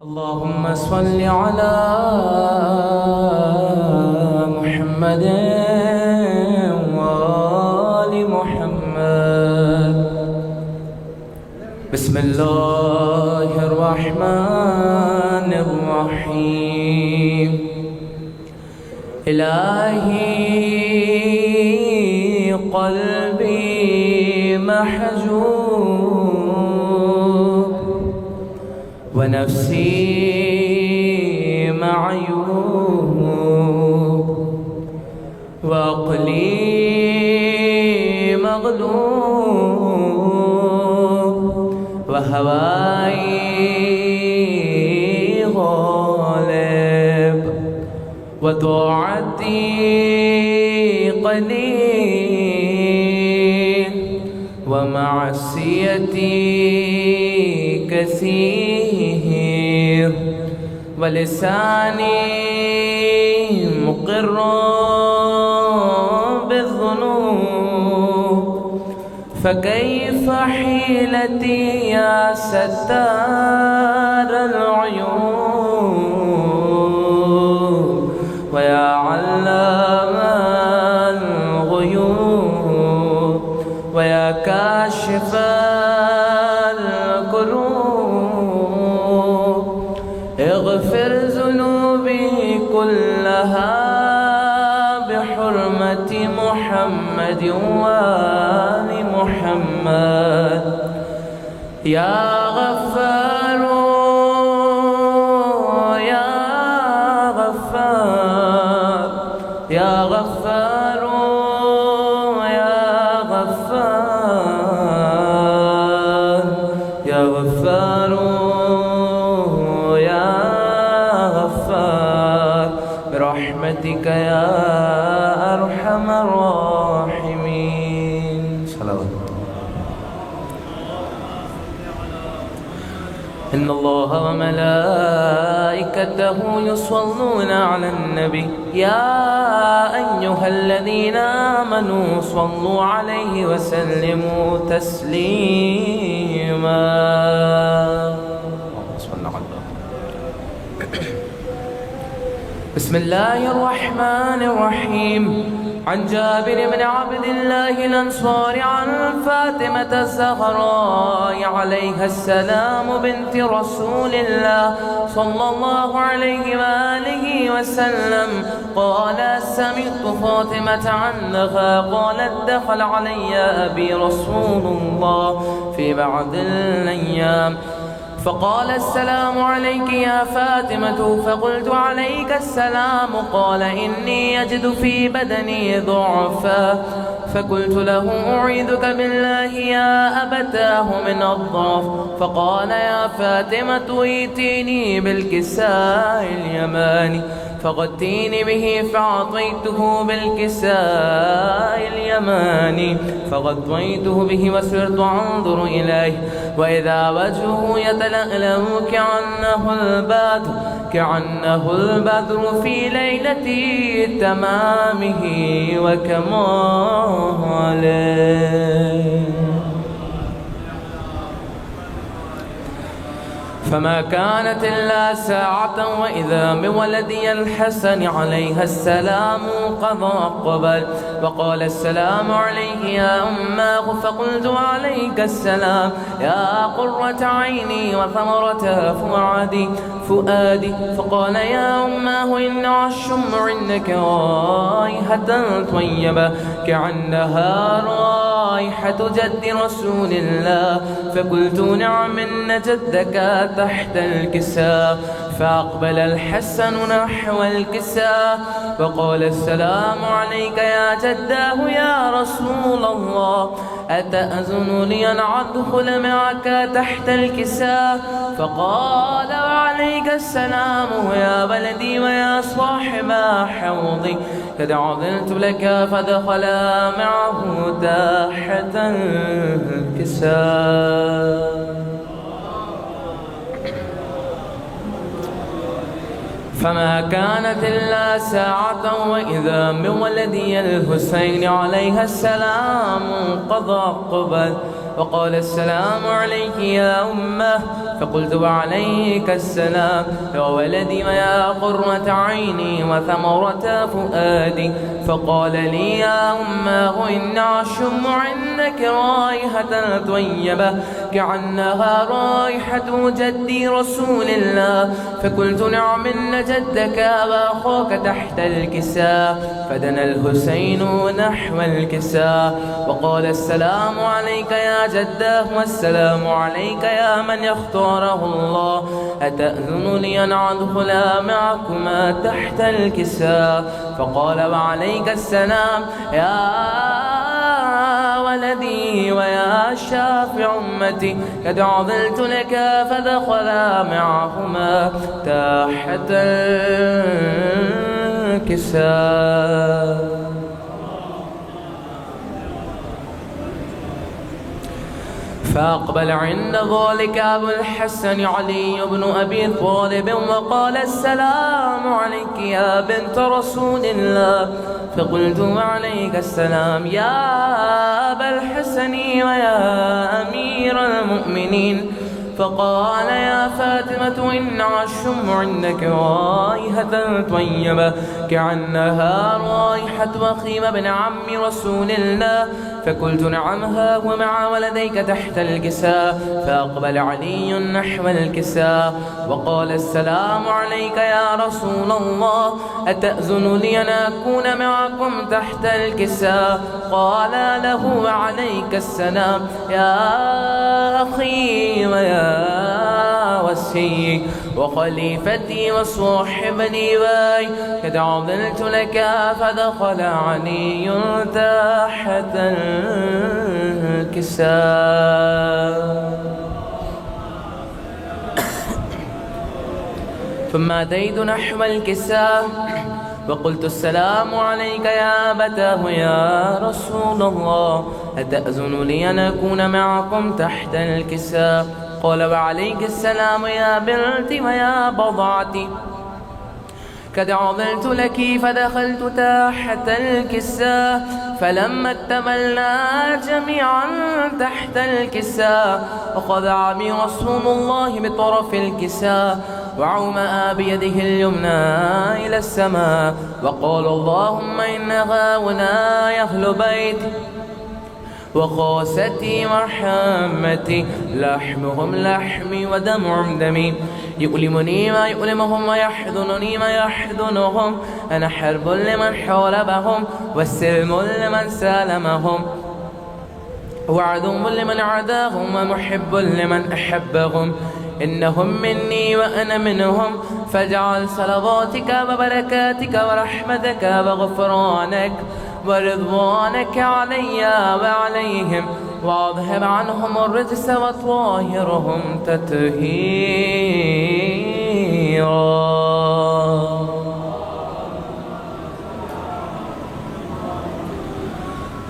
اللهم صل على محمد وآل محمد. بسم الله الرحمن الرحيم. إلهي قلبي محجوب ونفسي معيوب وعقلي مغلوب وهواي غالب وطاعتي قليل ومعصيتي كثير ولساني مقر بالذنوب فكيف حيلتي يا ستار العيوب ويا علام الغيوب ويا كاشف الكروب اغفر ذنوبي كلها بحرمة محمد وآل محمد. يا غفار يا غفار يا غفار يا غفار يا غفار يا غفار برحمتك يا أرحم الراحمين. صلوات. إن الله وملائكته يصلون على النبي يا أيها الذين آمنوا صلوا عليه وسلموا تسليما. بسم الله الرحمن الرحيم. عن جابر بن عبد الله الأنصاري عن فاطمة الزهراء عليها السلام بنت رسول الله صلى الله عليه وآله وسلم قال سمعت فاطمة عنها قالت دخل علي أبي رسول الله في بعض الأيام فقال السلام عليك يا فاطمة فقلت عليك السلام قال إني أجد في بدني ضعفا فقلت له أعيذك بالله يا أبتاه من الضعف فقال يا فاطمة ائتيني بالكساء اليماني فغطيني به فأعطيته بالكساء اليماني فغطيته به وصرت أنظر إليه وإذا وجهه يتلألأ كأنه البدر في ليلة تمامه وكماله. فما كانت إلا ساعة وإذا بولدي الحسن عليها السلام قد أقبل وقال السلام عليك يا أماه فقلت عليك السلام يا قرة عيني وثمرة فؤادي فقال يا أماه إن الشم عندك رائحة طيبة كأنها رائحة جد رسول الله فقلت نعم إن جدك تحت الكساء فأقبل الحسن نحو الكساء وقال السلام عليك يا جداه يا رسول الله أتأذن لي أن أدخل معك تحت الكساء فقال وعليك السلام يا ولدي ويا صاحب حوضي قد عذرت لك فدخلا معه تحت الكساء. فما كانت إلا ساعة وإذا بولدي الحسين عليها السلام قد أقبل وقال السلام عليك يا أمه فقلت وعليك السلام يا ولدي ويا قرة عيني وثمرة فؤادي. فقال لي يا أماه إن أشم عندك رائحة طيبة كأنها رائحة جدي رسول الله. فقلت نعم إن جدك وأخوك تحت الكساء. فدنا الحسين نحو الكساء وقال السلام عليك يا جداه والسلام عليك يا من اختاره الله، أتأذن لي أن أدخل معكما تحت الكساء؟ فقال وعليك السلام يا ولدي ويا شافع أمتي، قد عذلت لك. فدخلا معهما تحت الكساء. فأقبل عند ذلك أبو الحسن علي بن أبي طالب وقال السلام عليك يا بنت رسول الله. فقلت وعليك السلام يا أبا الحسن ويا أمير المؤمنين. فقال يا فاطمة إن أشم عندك رائحة طيبة كأنها رائحة وخيم بن عم رسول الله. فقلت نعم ها هو مع ولديك تحت الكساء. فأقبل علي نحو الكساء وقال السلام عليك يا رسول الله، أتأذن لي أن أكون معكم تحت الكساء؟ قال له وعليك السلام يا أخي ويا وسي وخليفتي وصاحب لواي، قد عذلت لك. فدخل علي تحت الكساء. ثم أتيت نحو الكساء وقلت السلام عليك يا أبتاه يا رسول الله، أتأذن لي أن أكون معكم تحت الكساء؟ قال وعليك السلام يا بنتي ويا بضعتي، قد عذلت لك. فدخلت تحت الكساء فلما اكتملنا جميعا تحت الكساء أخذ عمي رسول الله بطرف الكساء وعومأ بيده اليمنى إلى السماء وقال اللهم إن هؤلاء أهل بيتي وخاستي ورحمتي، لحمهم لحمي ودمهم دمي، يؤلمني ما يؤلمهم ويحزنني ما يحزنهم. أنا حرب لمن حاربهم والسلم لمن سالمهم وعدو لمن عاداهم ومحب لمن أحبهم. إنهم مني وأنا منهم، فاجعل صلواتك وبركاتك ورحمتك وغفرانك ورضوانك علي وعليهم، واذهب عنهم الرجس وطاهرهم تطهيرا.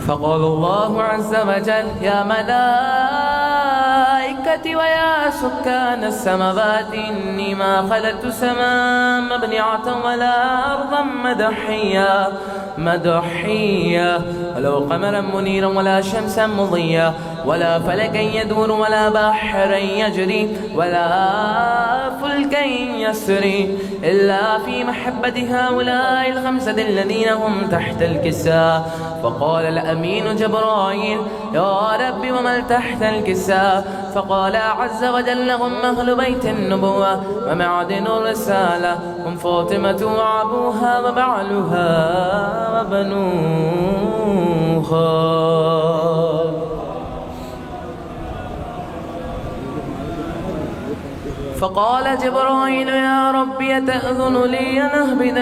فقال الله عز وجل يا ملائكتي ويا سكان السماوات إني ما خلقت سماء مبنعة ولا أرضا مدحية ولا قمرا منيرا ولا شمسا مضيا ولا فلكا يدور ولا بحرا يجري ولا فلكا يسري إلا في محبة هؤلاء الخمسة الذين هم تحت الكساء. فقال الأمين جبرائيل يا رب ومن تحت الكساء؟ فقال عز وجل هم أهل بيت النبوة ومعدن الرسالة، هم فاطمة وأبوها وبعلها وبنوها. فقال جبرائيل يا رب يتأذن لي أن أهبط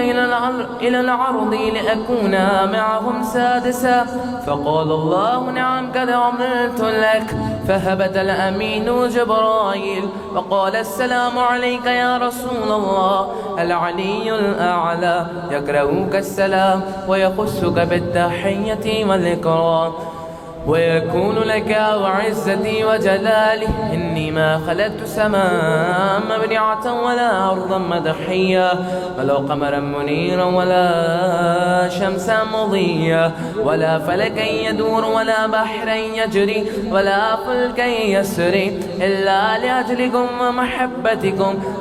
إلى العرض لأكون معهم سادسا؟ فقال الله نعم قد عملت لك. فهبت الأمين جبرائيل وقال السلام عليك يا رسول الله، العلي الأعلى يكرهك السلام ويخصك بالتحية والإكرام. ويكون لك وعزتي وجلالي إني ما خلقت سماء مبنعة ولا أرضا مدحية ولا قمرا منيرا ولا شمسا مضيا ولا فلكا يدور ولا بحرا يجري ولا فلكا يسري إلا لأجلكم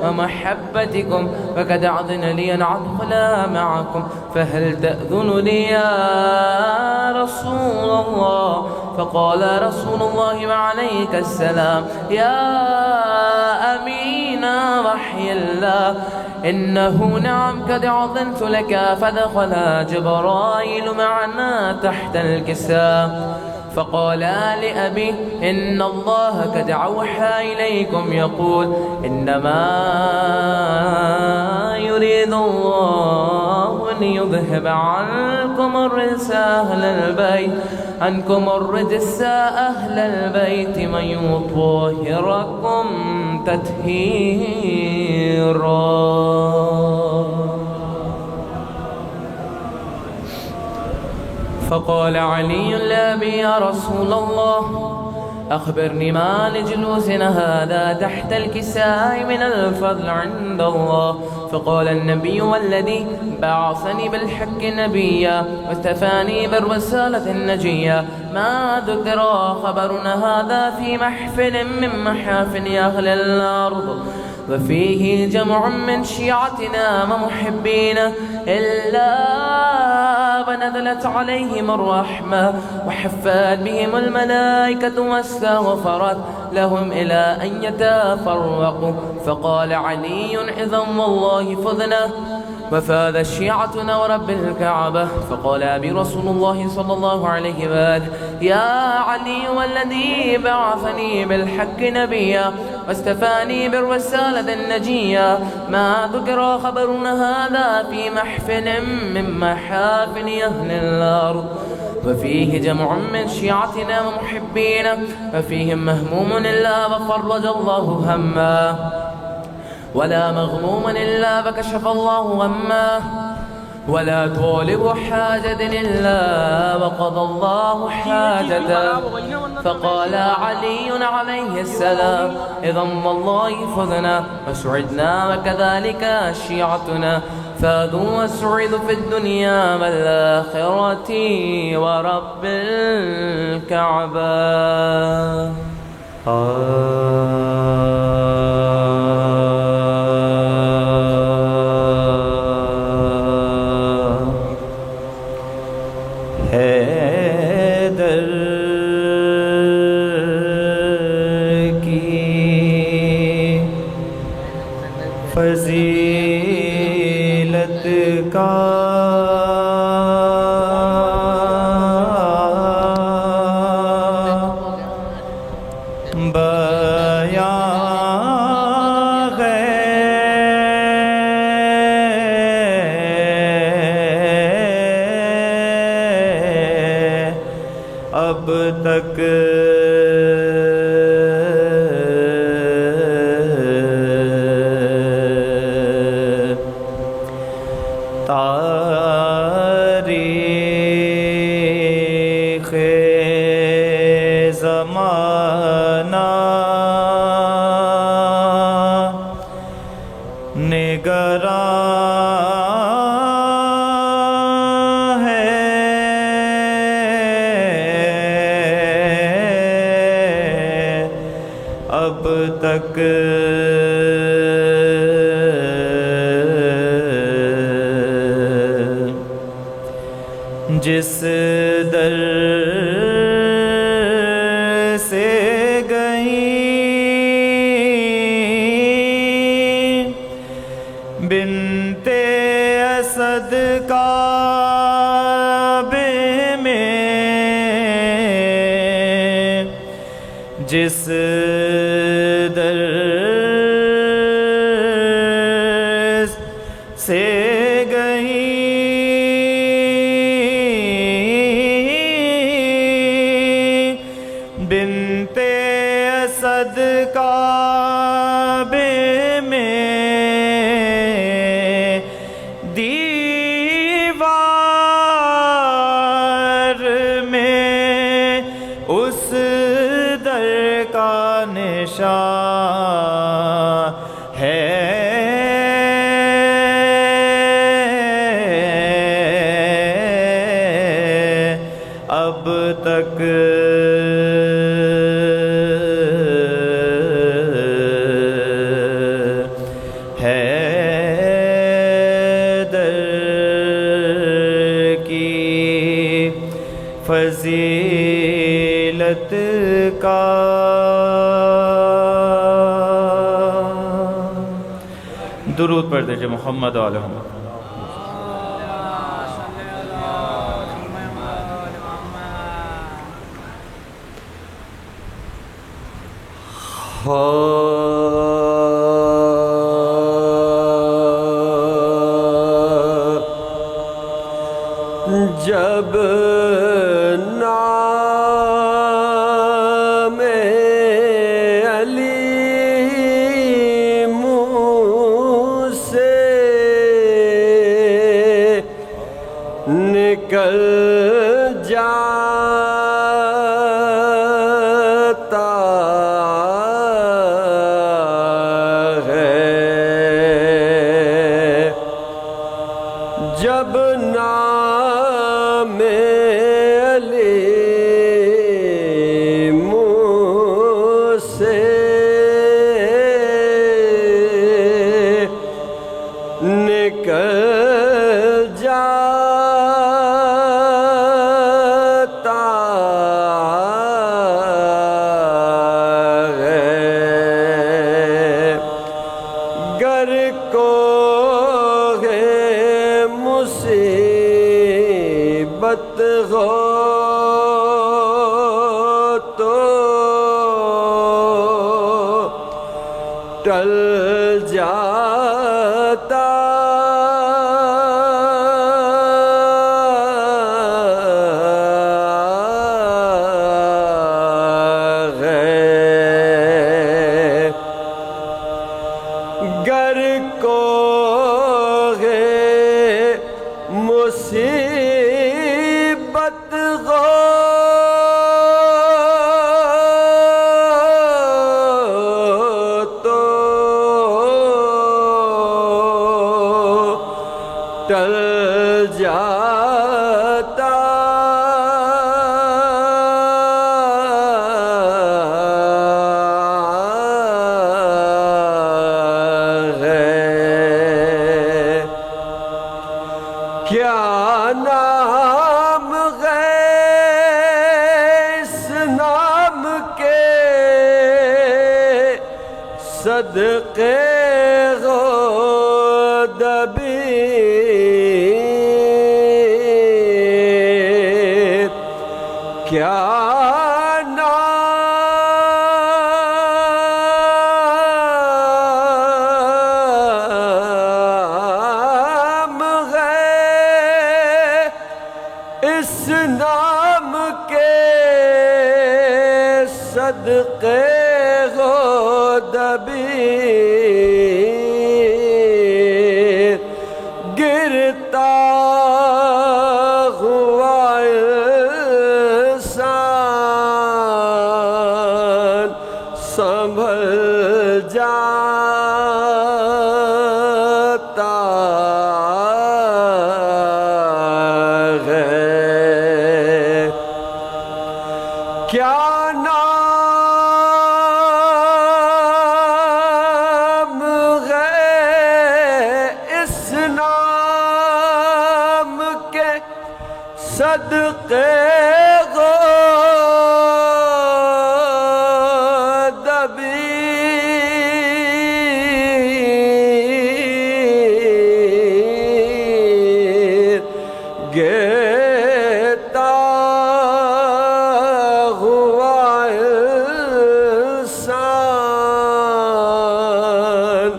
ومحبتكم فقد أعذن لي أن أدخل معكم فهل تأذن لي يا رسول الله؟ فقال رسول الله وعليك السلام يا أمين وحي الله إنه نعم قد أذنت لك. فدخل جبرائيل معنا تحت الكساء فقال لأبي إن الله قد أوحى إليكم يقول إنما يريد الله أن يذهب عنكم الرجس أهل البيت ويطهركم تطهيرا. فقال علي لأبي يا رسول الله أخبرني ما لجلوسنا هذا تحت الكساء من الفضل عند الله. فقال النبي والذي بعثني بالحق نبيا واستفاني بالرسالة النجية ما ذكر خبرنا هذا في محفل من محافل أهل الأرض وفيه جمع من شيعتنا ومحبينا إلا فنزلت عليهم الرحمة وحفت بهم الملائكة واستغفرت لهم إلى أن يتفرقوا. فقال علي إذن والله فذنا وفاذ شيعتنا ورب الكعبة. فقال أبي رسول الله صلى الله عليه وآله يا علي والذي بعثني بالحق نبيا واستفاني بالرسالة النجية ما ذكر خبرنا هذا في محفل من محافل أهل الأرض وفيه جمع من شيعتنا ومحبينا وفيهم مهموم إلا وفرج الله همه ولا مغموم إلا فكشف الله غمه ولا طالب حاجة إلا وقضى الله حاجته. فقال علي عليه السلام إذن والله فذنا وسعدنا وكذلك شيعتنا فاذوا وسعدوا في الدنيا والآخرة ورب الكعبة. حیدر کی فضیلت کا اب تک تاریخ زمانہ نگراں ہے اب تک جس در سے گئیں بنت اسد کعبے میں جس در سے گئیں بنت اسد کعبے میں دیوار میں اب تک فضیلت کا درود پڑھ دیجئے محمد و آل محمد. جب نام علی منہ سے نکل جاتا ہے، جب نام علی منہ سے نکل جاتا ہے، گر کو ہے مصیبت ہو تو ٹل جاتا ہے، گر کو ہے مصیبت ہو تو ٹل جاتا ہے. کیا نام ہے اس نام کے صدقے غدبیر، کیا نام ہے اس نام کے صدقے غدبیر، گرتا ہوا انسان سنبھل جاتا ہے. کیا نام ہے اس نام کے صدقے غدبیر، گرتا ہوا انسان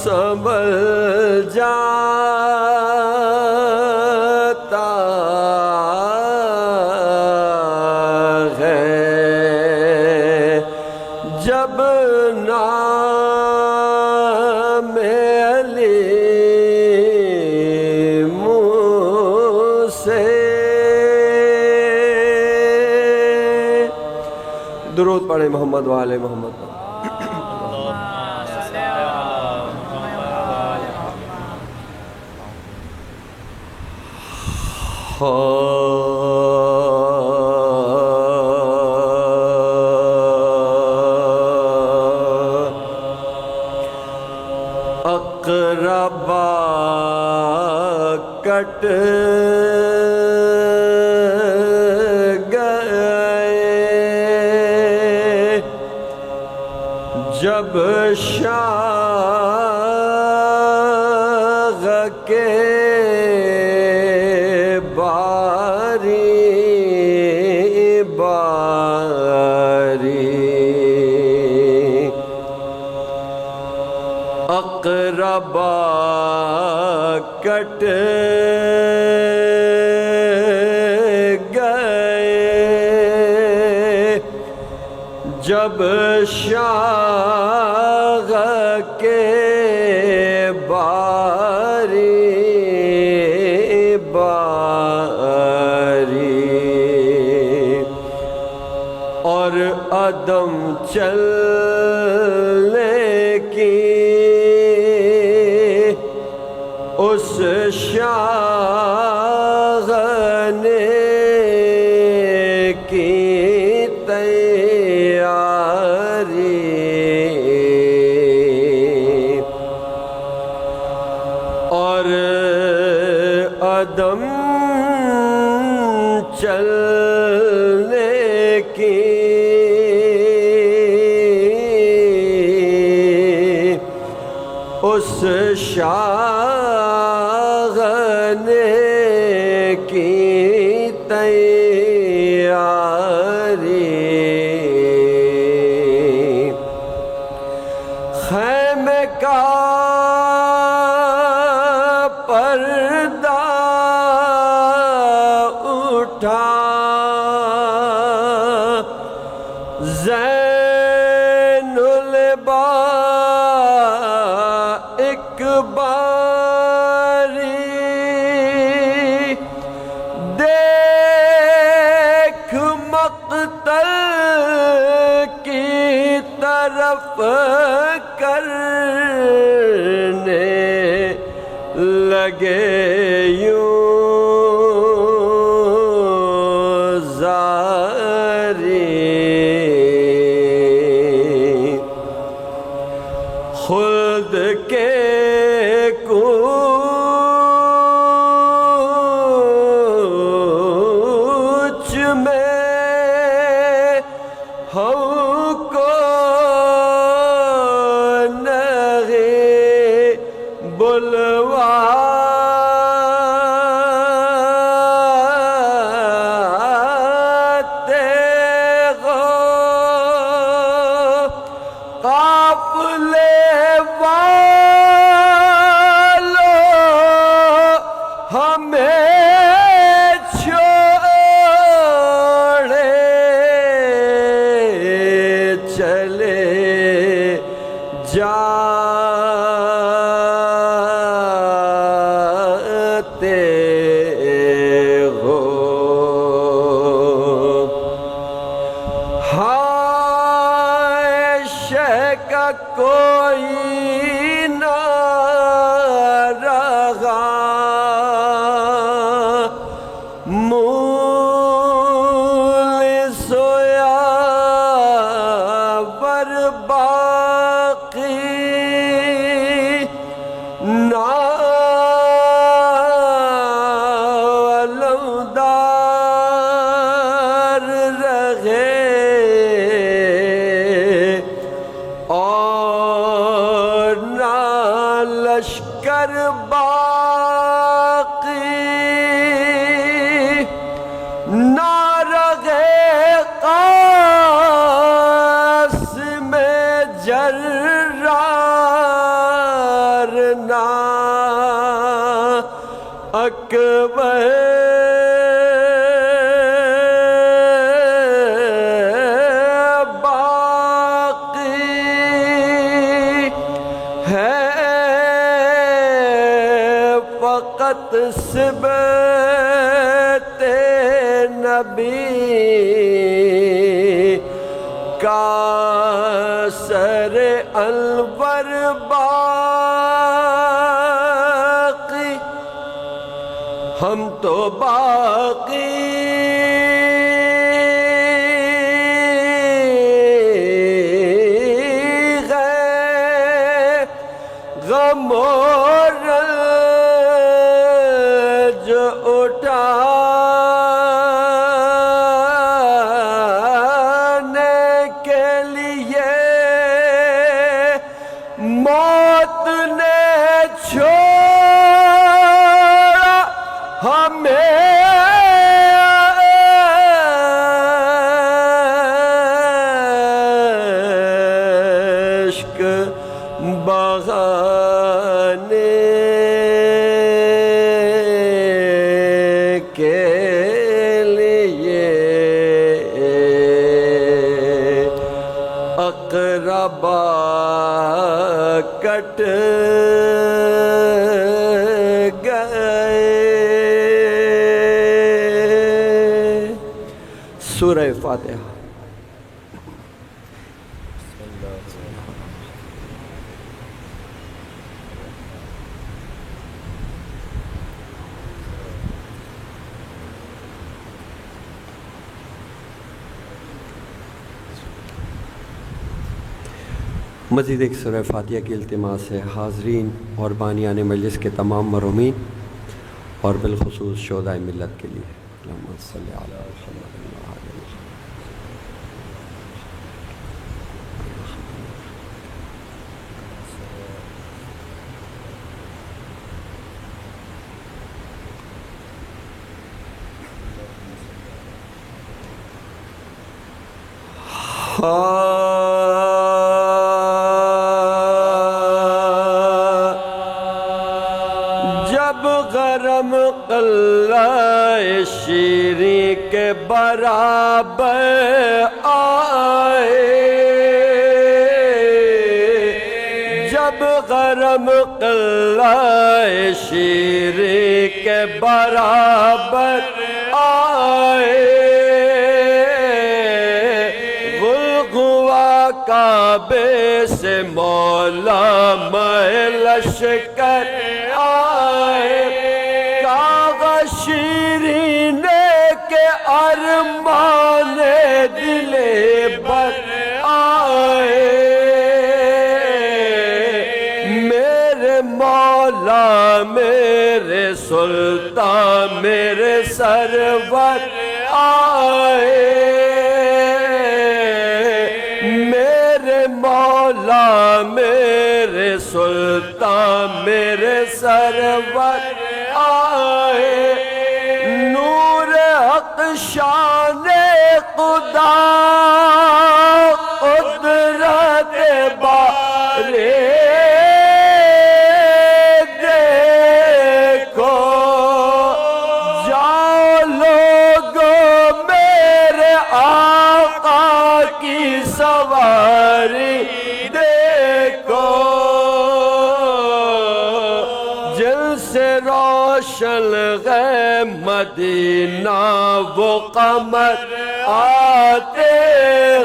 سنبھل جاتا ہے، جب نام علی منہ سے. درود پڑھیں محمد و آل محمد. ہاں اقربا کٹ گئے جب شاغ کے اقربا کٹ گئے جب شاغ کے باری اور عدم چلنے کی اس شاغ نے کی تیاری اور عدم چلنے کی اس شاغ نے کی تیاری خیمے کا پردہ اٹھا زین العباد ایک باری دیکھ مقتل کی طرف کرنے لگے یوں خلد کے کوچ میں ہم کو نہیں بلواتے ہو قافلے ہمیں چھوڑے چلے جاتے ہو ہائے شہ کا کوئی نہ رہا مول سویا بر باقی نالمدار رہے اور نہ لشکر باقی نہ رہے قاسم جرار نہ اکبر باقی ہے فقط سبت نبی کا سر انور باقی ہم تو باقی غم اور میں عشق بہانے کے لیے اقربا کٹ گئے. سورہ فاتحہ. مزید ایک سورہ فاتحہ کی التماس ہے حاضرین اور بانیان مجلس کے تمام مرحومین اور بالخصوص شہدائے ملت کے لیے. اللہم صلی علی محمد وعلی آل جب غرم قلعہ شیریں کے برابر آئے، جب غرم قلعہ شیریں کے برابر آئے، کعبے سے مولا میں لشکر آئے، کاغذ شیرین کے ارمان دل بر آئے، میرے مولا میرے سلطان میرے سرور آئے، مولا میرے سلطان میرے سرور آئے، نور حق شان خدا قدرت بارے دیکھو، جاؤ لوگوں میرے آقا کی سواری دیکھو، جل سے روشن ہے مدینہ وہ قمر آتے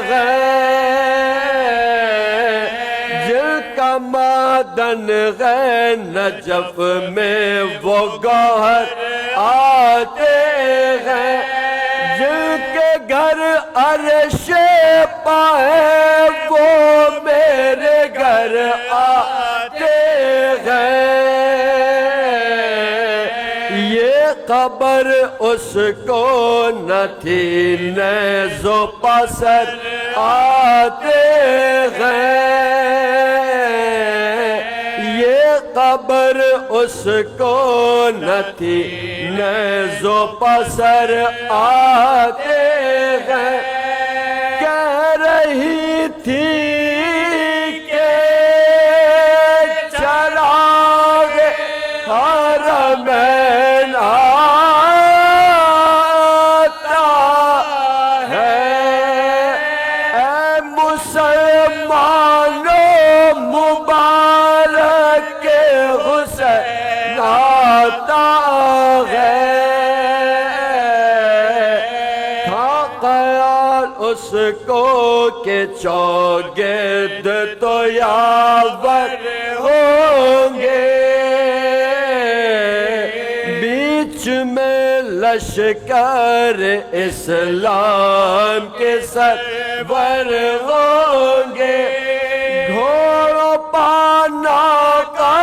ہیں، جل کا معدن ہے نجف میں وہ گوہر آتے ہیں، جل کے گھر عرش پائے وہ میرے گھر آتے ہیں، یہ خبر اس کو نہ تھی نیز و پسر آتے ہیں، یہ خبر اس کو نہ تھی نیز و پسر آتے ہیں، کہہ رہی تھی کہ چراغ حرمین آتا ہے، اے مسلمانوں مبارک کے حسین آتا ہے، تھا خیال اس کو کہ چوگرد تو یاور ہوں گے، بیچ میں لشکر اسلام کے سرور ہوں گے، گھوڑوں پانا کا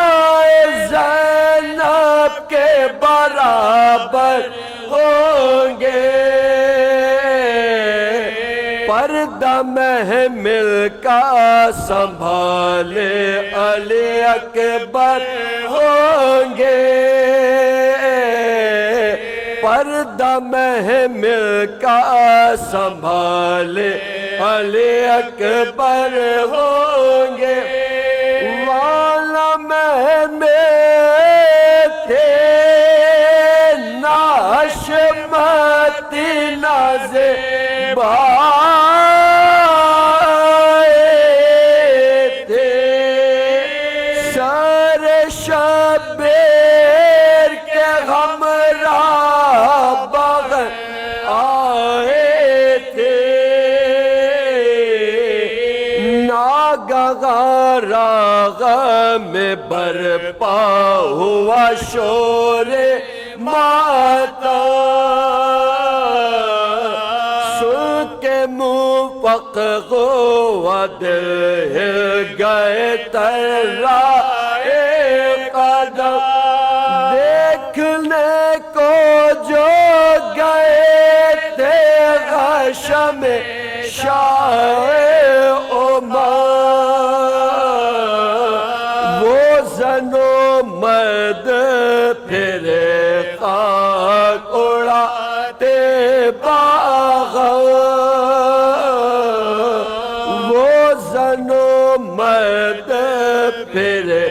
زینب کے برابر ہوں گے، پردہ محمل کا سنبھالے علی اکبر ہوں گے، قدم ہے مل کا سنبھالے علی اکبر ہوں گے عالم میں تھے نہ حشمت نہ زیبا شبیر کے ہمراہ بغیر آئے تھے ناگہاں راغ میں برپا ہوا شور ماتم سن کے موفق ہوا دل ہل گئے ترا دیکھنے کو جو گئے تھے غشم شاہ عمر وہ زن و مرد پھرے خاک اڑاتے باغ وہ زن و مرد پھرے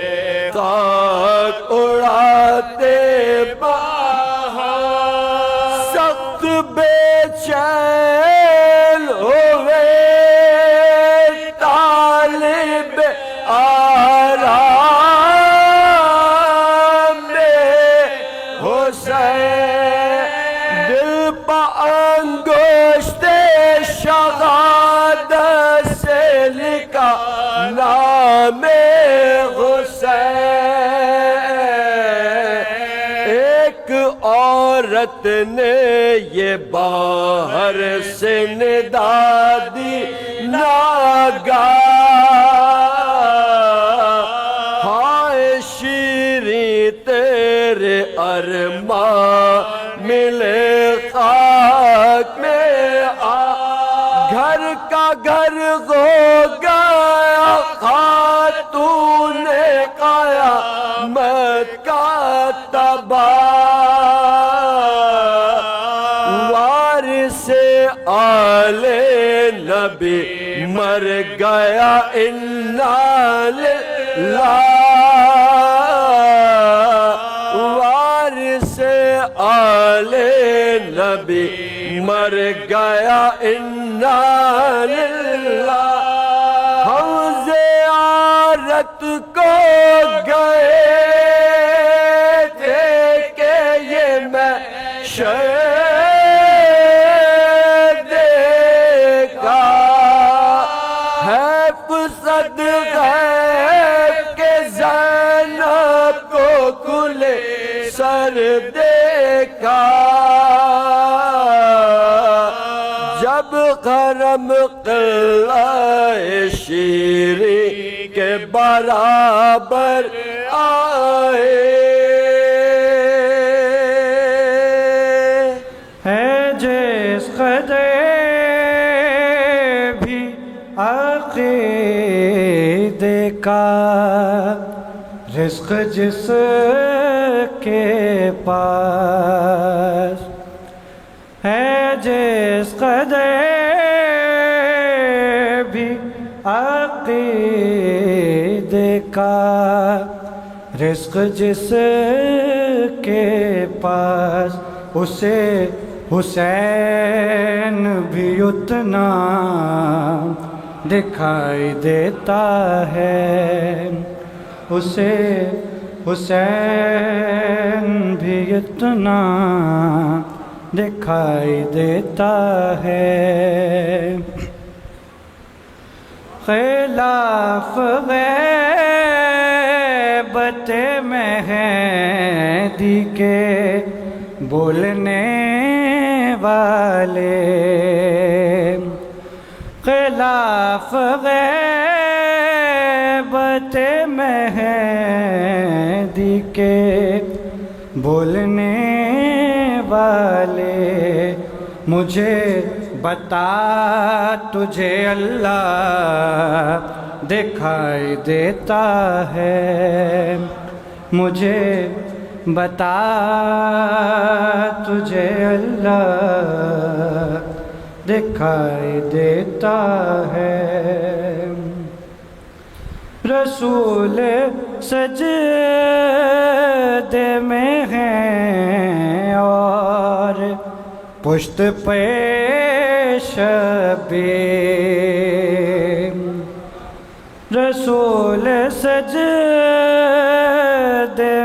خاک اڑاتے باہر سخت بے چین ہوئے طالب آرام حسین دل پہ انگشت شہادت سے لکھا نام عورت نے یہ باہر سے ندا دی ناگاہ ہائے شیریں تیرے ارماں ملے خاک میں گھر کا گھر ہو گیا خاتون قیامت کا تباہ آل نبی مر گیا انا للہ وارث آل نبی مر گیا انا للہ ہم زیارت کو گئے تھے کہ یہ میں سر دیکھا جب کرم قلعہ شیری کے برابر آئے ہے جس قدر بھی عقیدے کا رزق جس کے پاس ہے جس قدر بھی عقیدے کا رزق جس کے پاس اسے حسین بھی اتنا دکھائی دیتا ہے اسے حسین بھی اتنا دکھائی دیتا ہے خلاف غیبت مہدی کے بولنے والے خلاف غیبت مہدی کے بولنے والے مجھے بتا تجھے اللہ دکھائی دیتا ہے مجھے بتا تجھے اللہ دکھائی دیتا ہے۔ رسول سجدے میں ہیں اور پشت پہ شبیر، رسول سجدے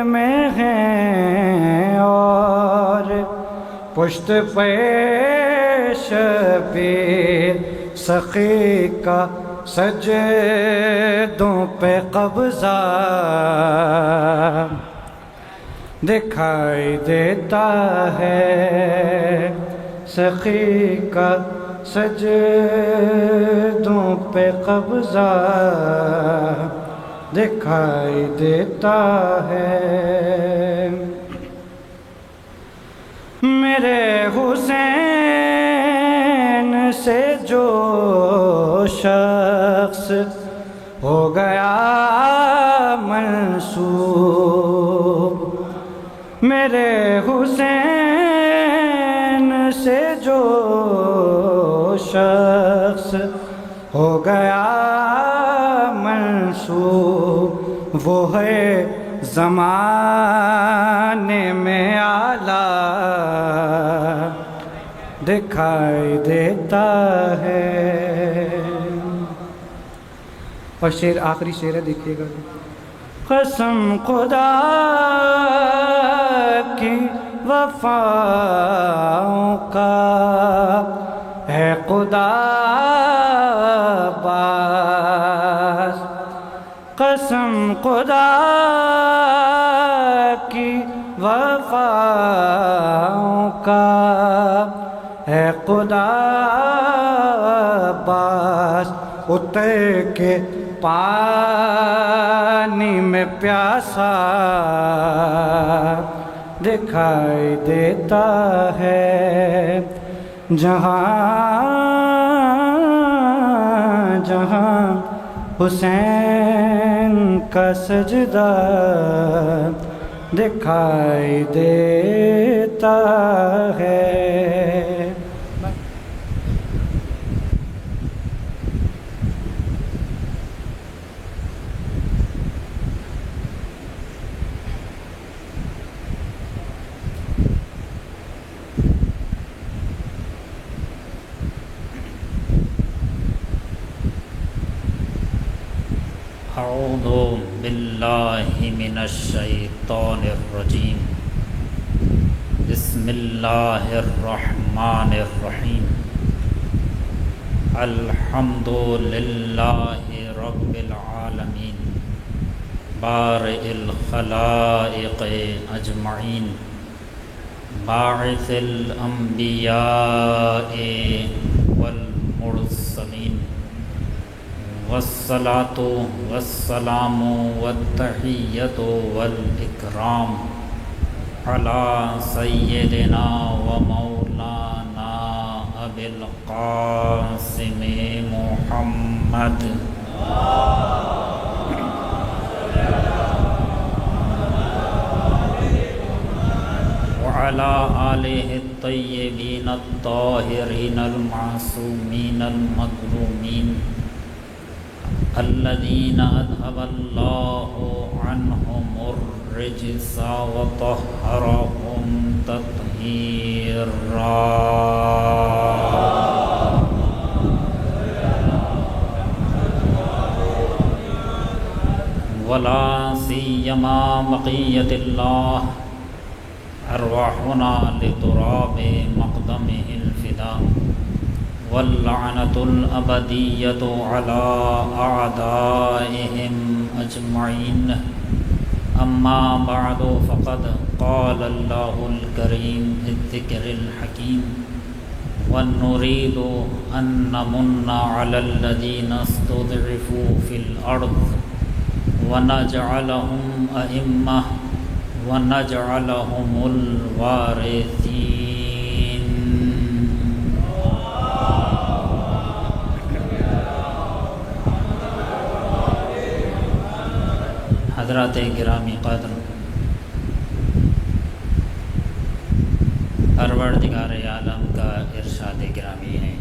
میں ہیں اور پشت پہ شبیر، سخی کا سجدوں پہ قبضہ دکھائی دیتا ہے، سخی کا سجدوں پہ قبضہ دکھائی دیتا ہے۔ میرے حسین سے جو شخص ہو گیا منسوب، میرے حسین سے جو شخص ہو گیا منسوب، وہ ہے زمانے میں اعلیٰ دکھائی دیتا ہے۔ اور شعر آخری شعر ہے، دیکھیے گا۔ قسم خدا کی وفاؤں کا ہے خدا باز، قسم خدا کی وفاؤں کا ہے خدا باز، اتر کے پانی میں پیاسا دکھائی دیتا ہے، جہاں جہاں حسین کا سجدہ دکھائی دیتا ہے۔ اعوذ باللہ من الشیطان الرجیم، بسم اللہ الرحمن الرحیم، الحمد للہ رب العالمین، بارئ الخلائق اجمعین، باعث الانبیاء والمرسلین، والصلاة والسلام والتحیۃ والاکرام علی سیدنا و مولانا ابی القاسم محمد وعلى آلہ الطیبین الطاہرین المعصومین المظلومین الذین اذهب اللہ عنہم الرجس وطہرہم تطہیرا۔ ولا سیما بقیۃ اللہ ارواحنا لتراب مقدمہ الفدا، واللعنة الأبدية على أعدائهم أجمعين، أما بعد فقد قال الله الكريم في الذكر الحكيم، ونريد أن نمن على الذين استضعفوا في الأرض ونجعلهم أئمة ونجعلهم الوارثين۔ حضرات گرامی قدر، پروردگار عالم کا ارشاد گرامی ہے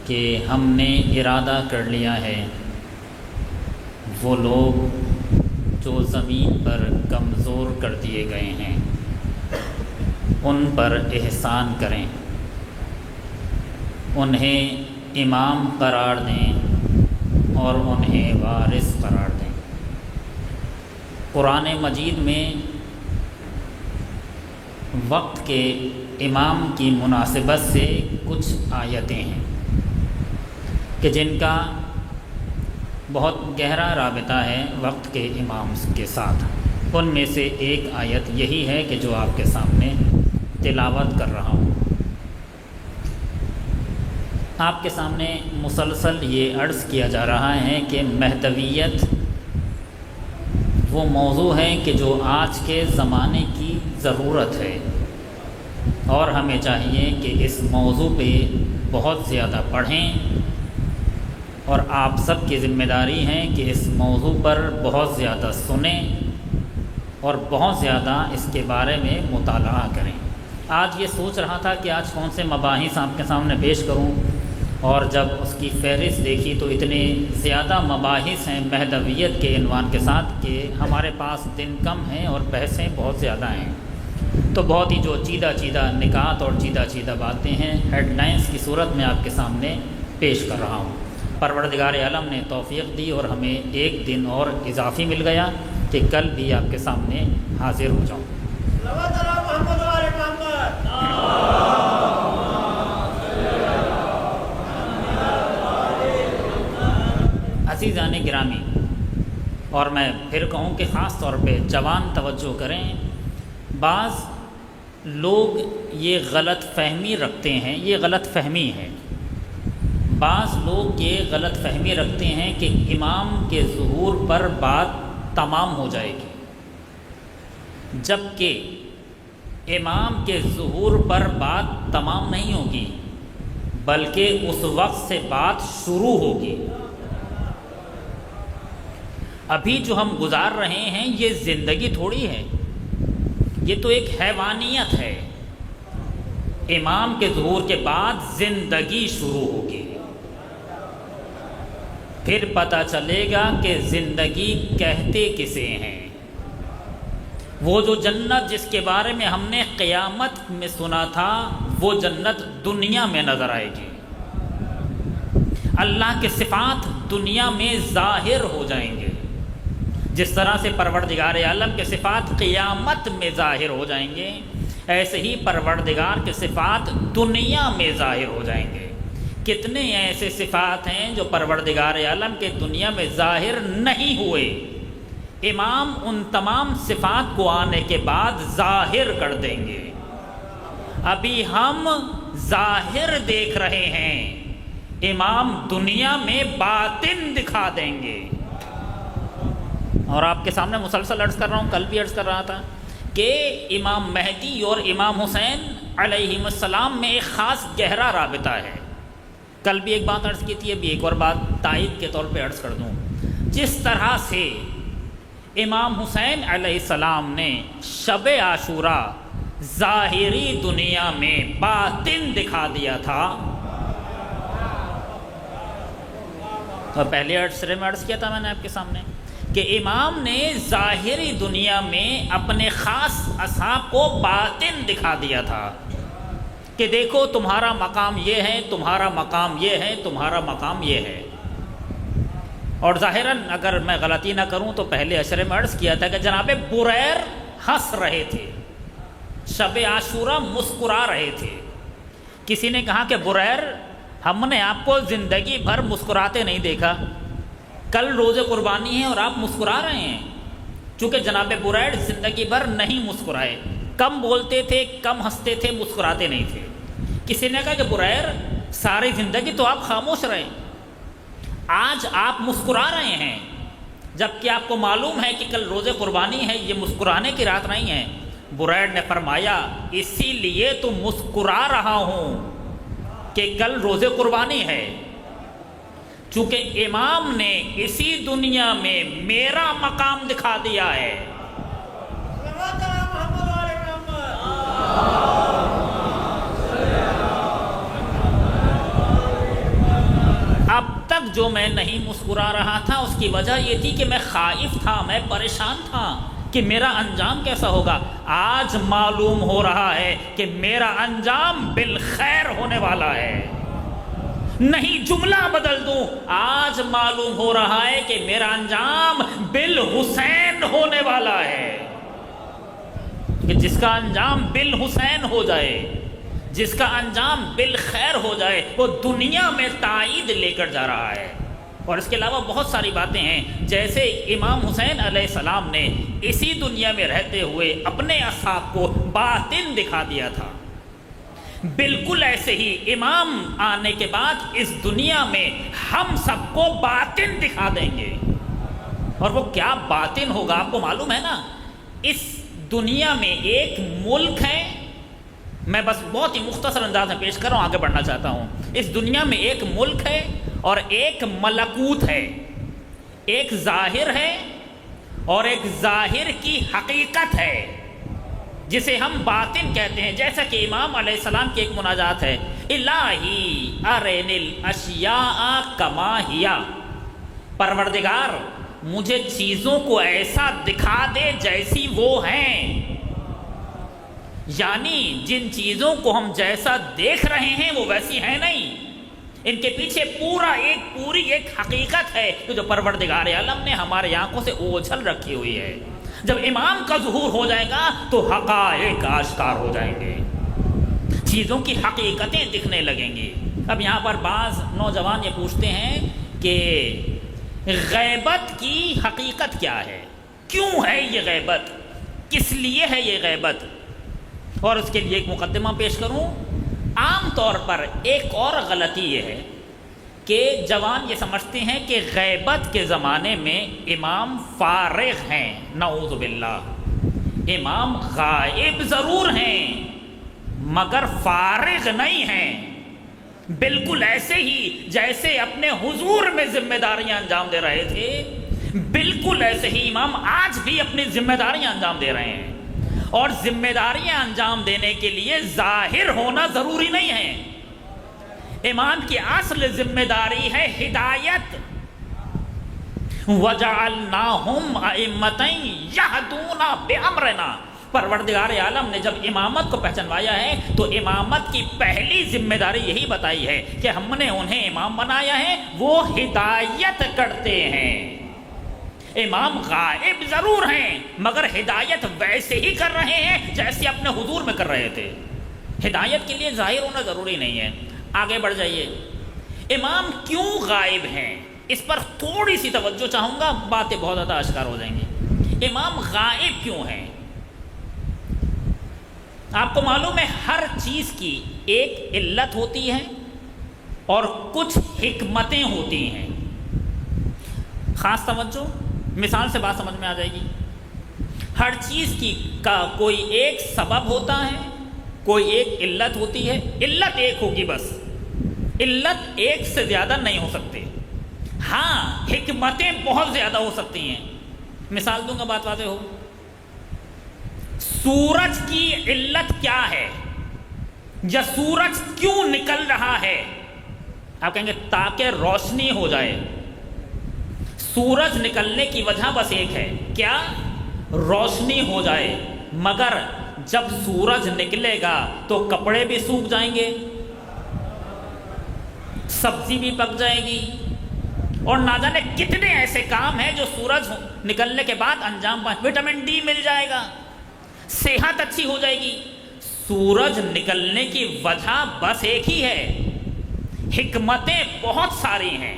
کہ ہم نے ارادہ کر لیا ہے وہ لوگ جو زمین پر کمزور کر دیے گئے ہیں ان پر احسان کریں، انہیں امام قرار دیں اور انہیں وارث قرار دیں۔ قرآن مجید میں وقت کے امام کی مناسبت سے کچھ آیتیں ہیں کہ جن کا بہت گہرا رابطہ ہے وقت کے امام کے ساتھ۔ ان میں سے ایک آیت یہی ہے کہ جو آپ کے سامنے تلاوت کر رہا ہوں۔ آپ کے سامنے مسلسل یہ عرض کیا جا رہا ہے کہ مہدویت وہ موضوع ہے کہ جو آج کے زمانے کی ضرورت ہے، اور ہمیں چاہیے کہ اس موضوع پہ بہت زیادہ پڑھیں، اور آپ سب کی ذمہ داری ہے کہ اس موضوع پر بہت زیادہ سنیں اور بہت زیادہ اس کے بارے میں مطالعہ کریں۔ آج یہ سوچ رہا تھا کہ آج کون سے مباحث آپ کے سامنے پیش کروں، اور جب اس کی فہرست دیکھی تو اتنے زیادہ مباحث ہیں مہدویت کے عنوان کے ساتھ کہ ہمارے پاس دن کم ہیں اور بحثیں بہت زیادہ ہیں، تو بہت ہی جو چیدہ نکات اور چیدہ باتیں ہیں ہیڈ لائنز کی صورت میں آپ کے سامنے پیش کر رہا ہوں۔ پروردگار عالم نے توفیق دی اور ہمیں ایک دن اور اضافی مل گیا کہ کل بھی آپ کے سامنے حاضر ہو جاؤں۔ عزیزان گرامی، اور میں پھر کہوں کہ خاص طور پہ جوان توجہ کریں، بعض لوگ یہ غلط فہمی رکھتے ہیں، یہ غلط فہمی ہے، بعض لوگ یہ غلط فہمی رکھتے ہیں کہ امام کے ظہور پر بات تمام ہو جائے گی، جبکہ امام کے ظہور پر بات تمام نہیں ہوگی، بلکہ اس وقت سے بات شروع ہوگی۔ ابھی جو ہم گزار رہے ہیں یہ زندگی تھوڑی ہے، یہ تو ایک حیوانیت ہے۔ امام کے ظہور کے بعد زندگی شروع ہوگی، پھر پتہ چلے گا کہ زندگی کہتے کسے ہیں۔ وہ جو جنت جس کے بارے میں ہم نے قیامت میں سنا تھا، وہ جنت دنیا میں نظر آئے گی۔ اللہ کے صفات دنیا میں ظاہر ہو جائیں گے، جس طرح سے پروردگار عالم کے صفات قیامت میں ظاہر ہو جائیں گے، ایسے ہی پروردگار کے صفات دنیا میں ظاہر ہو جائیں گے۔ کتنے ایسے صفات ہیں جو پروردگار عالم کے دنیا میں ظاہر نہیں ہوئے، امام ان تمام صفات کو آنے کے بعد ظاہر کر دیں گے۔ ابھی ہم ظاہر دیکھ رہے ہیں، امام دنیا میں باطن دکھا دیں گے۔ اور آپ کے سامنے مسلسل عرض کر رہا ہوں، کل بھی عرض کر رہا تھا کہ امام مہدی اور امام حسین علیہم السلام میں ایک خاص گہرا رابطہ ہے۔ کل بھی ایک بات عرض کی تھی، ابھی ایک اور بات تائید کے طور پہ عرض کر دوں۔ جس طرح سے امام حسین علیہ السلام نے شب عاشوراء ظاہری دنیا میں باطن دکھا دیا تھا، اور پہلے عرصے میں عرض کیا تھا میں نے آپ کے سامنے کہ امام نے ظاہری دنیا میں اپنے خاص اصحاب کو باطن دکھا دیا تھا کہ دیکھو تمہارا مقام یہ ہے، تمہارا مقام یہ ہے، تمہارا مقام یہ ہے۔ اور ظاہراً اگر میں غلطی نہ کروں تو پہلے اشرے میں عرض کیا تھا کہ جناب بریر ہنس رہے تھے، شب عاشوراء مسکرا رہے تھے۔ کسی نے کہا کہ بریر ہم نے آپ کو زندگی بھر مسکراتے نہیں دیکھا، کل روز قربانی ہے اور آپ مسکرا رہے ہیں۔ چونکہ جناب بریر زندگی بھر نہیں مسکرائے، کم بولتے تھے، کم ہنستے تھے، مسکراتے نہیں تھے۔ کسی نے کہا کہ بریر ساری زندگی تو آپ خاموش رہے، آج آپ مسکرا رہے ہیں، جبکہ آپ کو معلوم ہے کہ کل روز قربانی ہے، یہ مسکرانے کی رات نہیں ہے۔ بریر نے فرمایا اسی لیے تو مسکرا رہا ہوں کہ کل روز قربانی ہے، چونکہ امام نے اسی دنیا میں میرا مقام دکھا دیا ہے۔ اب تک جو میں نہیں مسکرا رہا تھا اس کی وجہ یہ تھی کہ میں خائف تھا، میں پریشان تھا کہ میرا انجام کیسا ہوگا۔ آج معلوم ہو رہا ہے کہ میرا انجام بالخیر ہونے والا ہے۔ نہیں جملہ بدل دوں، آج معلوم ہو رہا ہے کہ میرا انجام بالحسین ہونے والا ہے، کہ جس کا انجام بالحسین ہو جائے، جس کا انجام بالخیر ہو جائے، وہ دنیا میں تائید لے کر جا رہا ہے۔ اور اس کے علاوہ بہت ساری باتیں ہیں، جیسے امام حسین علیہ السلام نے اسی دنیا میں رہتے ہوئے اپنے اصحاب کو باطن دکھا دیا تھا، بالکل ایسے ہی امام آنے کے بعد اس دنیا میں ہم سب کو باطن دکھا دیں گے۔ اور وہ کیا باطن ہوگا آپ کو معلوم ہے نا؟ اس دنیا میں ایک ملک ہے، میں بس بہت ہی مختصر انداز میں پیش کر رہا ہوں، آگے بڑھنا چاہتا ہوں۔ اس دنیا میں ایک ملک ہے اور ایک ملکوت ہے، ایک ظاہر ہے اور ایک ظاہر کی حقیقت ہے، جسے ہم باطن کہتے ہیں۔ جیسا کہ امام علیہ السلام کی ایک مناجات ہے، الہی ارین الاشیاء کما ہیا، پروردگار مجھے چیزوں کو ایسا دکھا دے جیسی وہ ہیں، یعنی جن چیزوں کو ہم جیسا دیکھ رہے ہیں وہ ویسی ہیں نہیں، ان کے پیچھے پوری ایک حقیقت ہے جو پروردگار عالم نے ہمارے آنکھوں سے اوجھل رکھی ہوئی ہے۔ جب امام کا ظہور ہو جائے گا تو حقائق آشکار ہو جائیں گے، چیزوں کی حقیقتیں دکھنے لگیں گی۔ اب یہاں پر بعض نوجوان یہ پوچھتے ہیں کہ غیبت کی حقیقت کیا ہے، کیوں ہے یہ غیبت، کس لیے ہے یہ غیبت؟ اور اس کے لیے ایک مقدمہ پیش کروں۔ عام طور پر ایک اور غلطی یہ ہے کہ جوان یہ سمجھتے ہیں کہ غیبت کے زمانے میں امام فارغ ہیں، نعوذ باللہ، امام غائب ضرور ہیں مگر فارغ نہیں ہیں، بالکل ایسے ہی جیسے اپنے حضور میں ذمہ داریاں انجام دے رہے تھے، بالکل ایسے ہی امام آج بھی اپنی ذمہ داریاں انجام دے رہے ہیں۔ اور ذمہ داریاں انجام دینے کے لیے ظاہر ہونا ضروری نہیں ہے۔ امام کی اصل ذمہ داری ہے ہدایت، وَجَعَلْنَاهُمْ أَئِمَّةً يَهْدُونَ بِأَمْرِنَا۔ پروردگار عالم نے جب امامت کو پہچنوایا ہے تو امامت کی پہلی ذمہ داری یہی بتائی ہے کہ ہم نے انہیں امام بنایا ہے، وہ ہدایت کرتے ہیں۔ امام غائب ضرور ہیں مگر ہدایت ویسے ہی کر رہے ہیں جیسے اپنے حضور میں کر رہے تھے۔ ہدایت کے لیے ظاہر ہونا ضروری نہیں ہے۔ آگے بڑھ جائیے، امام کیوں غائب ہیں اس پر تھوڑی سی توجہ چاہوں گا، باتیں بہت زیادہ اشکار ہو جائیں گی۔ امام غائب کیوں ہیں؟ آپ کو معلوم ہے ہر چیز کی ایک علت ہوتی ہے اور کچھ حکمتیں ہوتی ہیں۔ خاص توجہ، مثال سے بات سمجھ میں آ جائے گی۔ ہر چیز کا کوئی ایک سبب ہوتا ہے، کوئی ایک علت ہوتی ہے، علت ایک ہوگی بس، علت ایک سے زیادہ نہیں ہو سکتے، ہاں حکمتیں بہت زیادہ ہو سکتی ہیں۔ مثال دوں گا بات واضح ہو۔ سورج کی علت کیا ہے یا سورج کیوں نکل رہا ہے؟ آپ کہیں گے تاکہ روشنی ہو جائے۔ سورج نکلنے کی وجہ بس ایک ہے، کیا؟ روشنی ہو جائے، مگر جب سورج نکلے گا تو کپڑے بھی سوکھ جائیں گے، سبزی بھی پک جائے گی، اور نہ جانے کتنے ایسے کام ہیں جو سورج نکلنے کے بعد انجام پائیں۔ وٹامن ڈی مل جائے گا، صحت اچھی ہو جائے گی۔ سورج نکلنے کی وجہ بس ایک ہی ہے، حکمتیں بہت ساری ہیں۔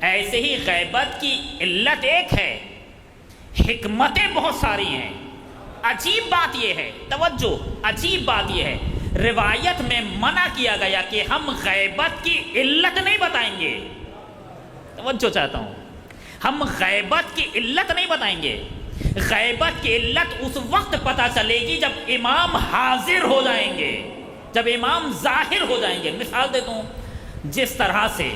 ایسے ہی غیبت کی علت ایک ہے، حکمتیں بہت ساری ہیں۔ عجیب بات یہ ہے، توجہ، عجیب بات یہ ہے، روایت میں منع کیا گیا کہ ہم غیبت کی علت نہیں بتائیں گے۔ توجہ چاہتا ہوں، ہم غیبت کی علت نہیں بتائیں گے۔ غیبت کی علت اس وقت پتہ چلے گی جب امام حاضر ہو جائیں گے، جب امام ظاہر ہو جائیں گے۔ مثال دیتا ہوں، جس طرح سے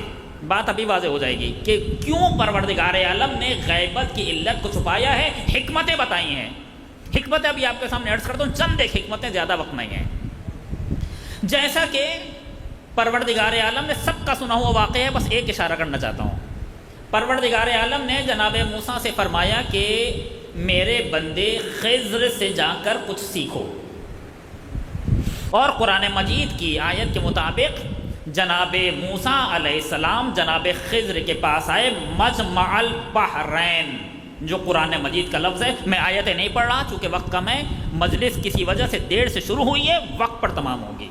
بات ابھی واضح ہو جائے گی کہ کیوں پروردگار عالم نے غیبت کی علت کو چھپایا ہے، حکمتیں بتائی ہیں۔ حکمتیں ابھی آپ کے سامنے عرض کرتا ہوں، چند ایک حکمتیں، زیادہ وقت نہیں ہے۔ جیسا کہ پروردگار عالم نے سب کا سنا ہوا واقعہ ہے، بس ایک اشارہ کرنا چاہتا ہوں۔ پروردگار عالم نے جناب موسیٰ سے فرمایا کہ میرے بندے خضر سے جا کر کچھ سیکھو، اور قرآن مجید کی آیت کے مطابق جناب موسیٰ علیہ السلام جناب خضر کے پاس آئے، مجمع البحرین جو قرآن مجید کا لفظ ہے۔ میں آیتیں نہیں پڑھ رہا چونکہ وقت کم ہے، مجلس کسی وجہ سے دیر سے شروع ہوئی ہے، وقت پر تمام ہوگی۔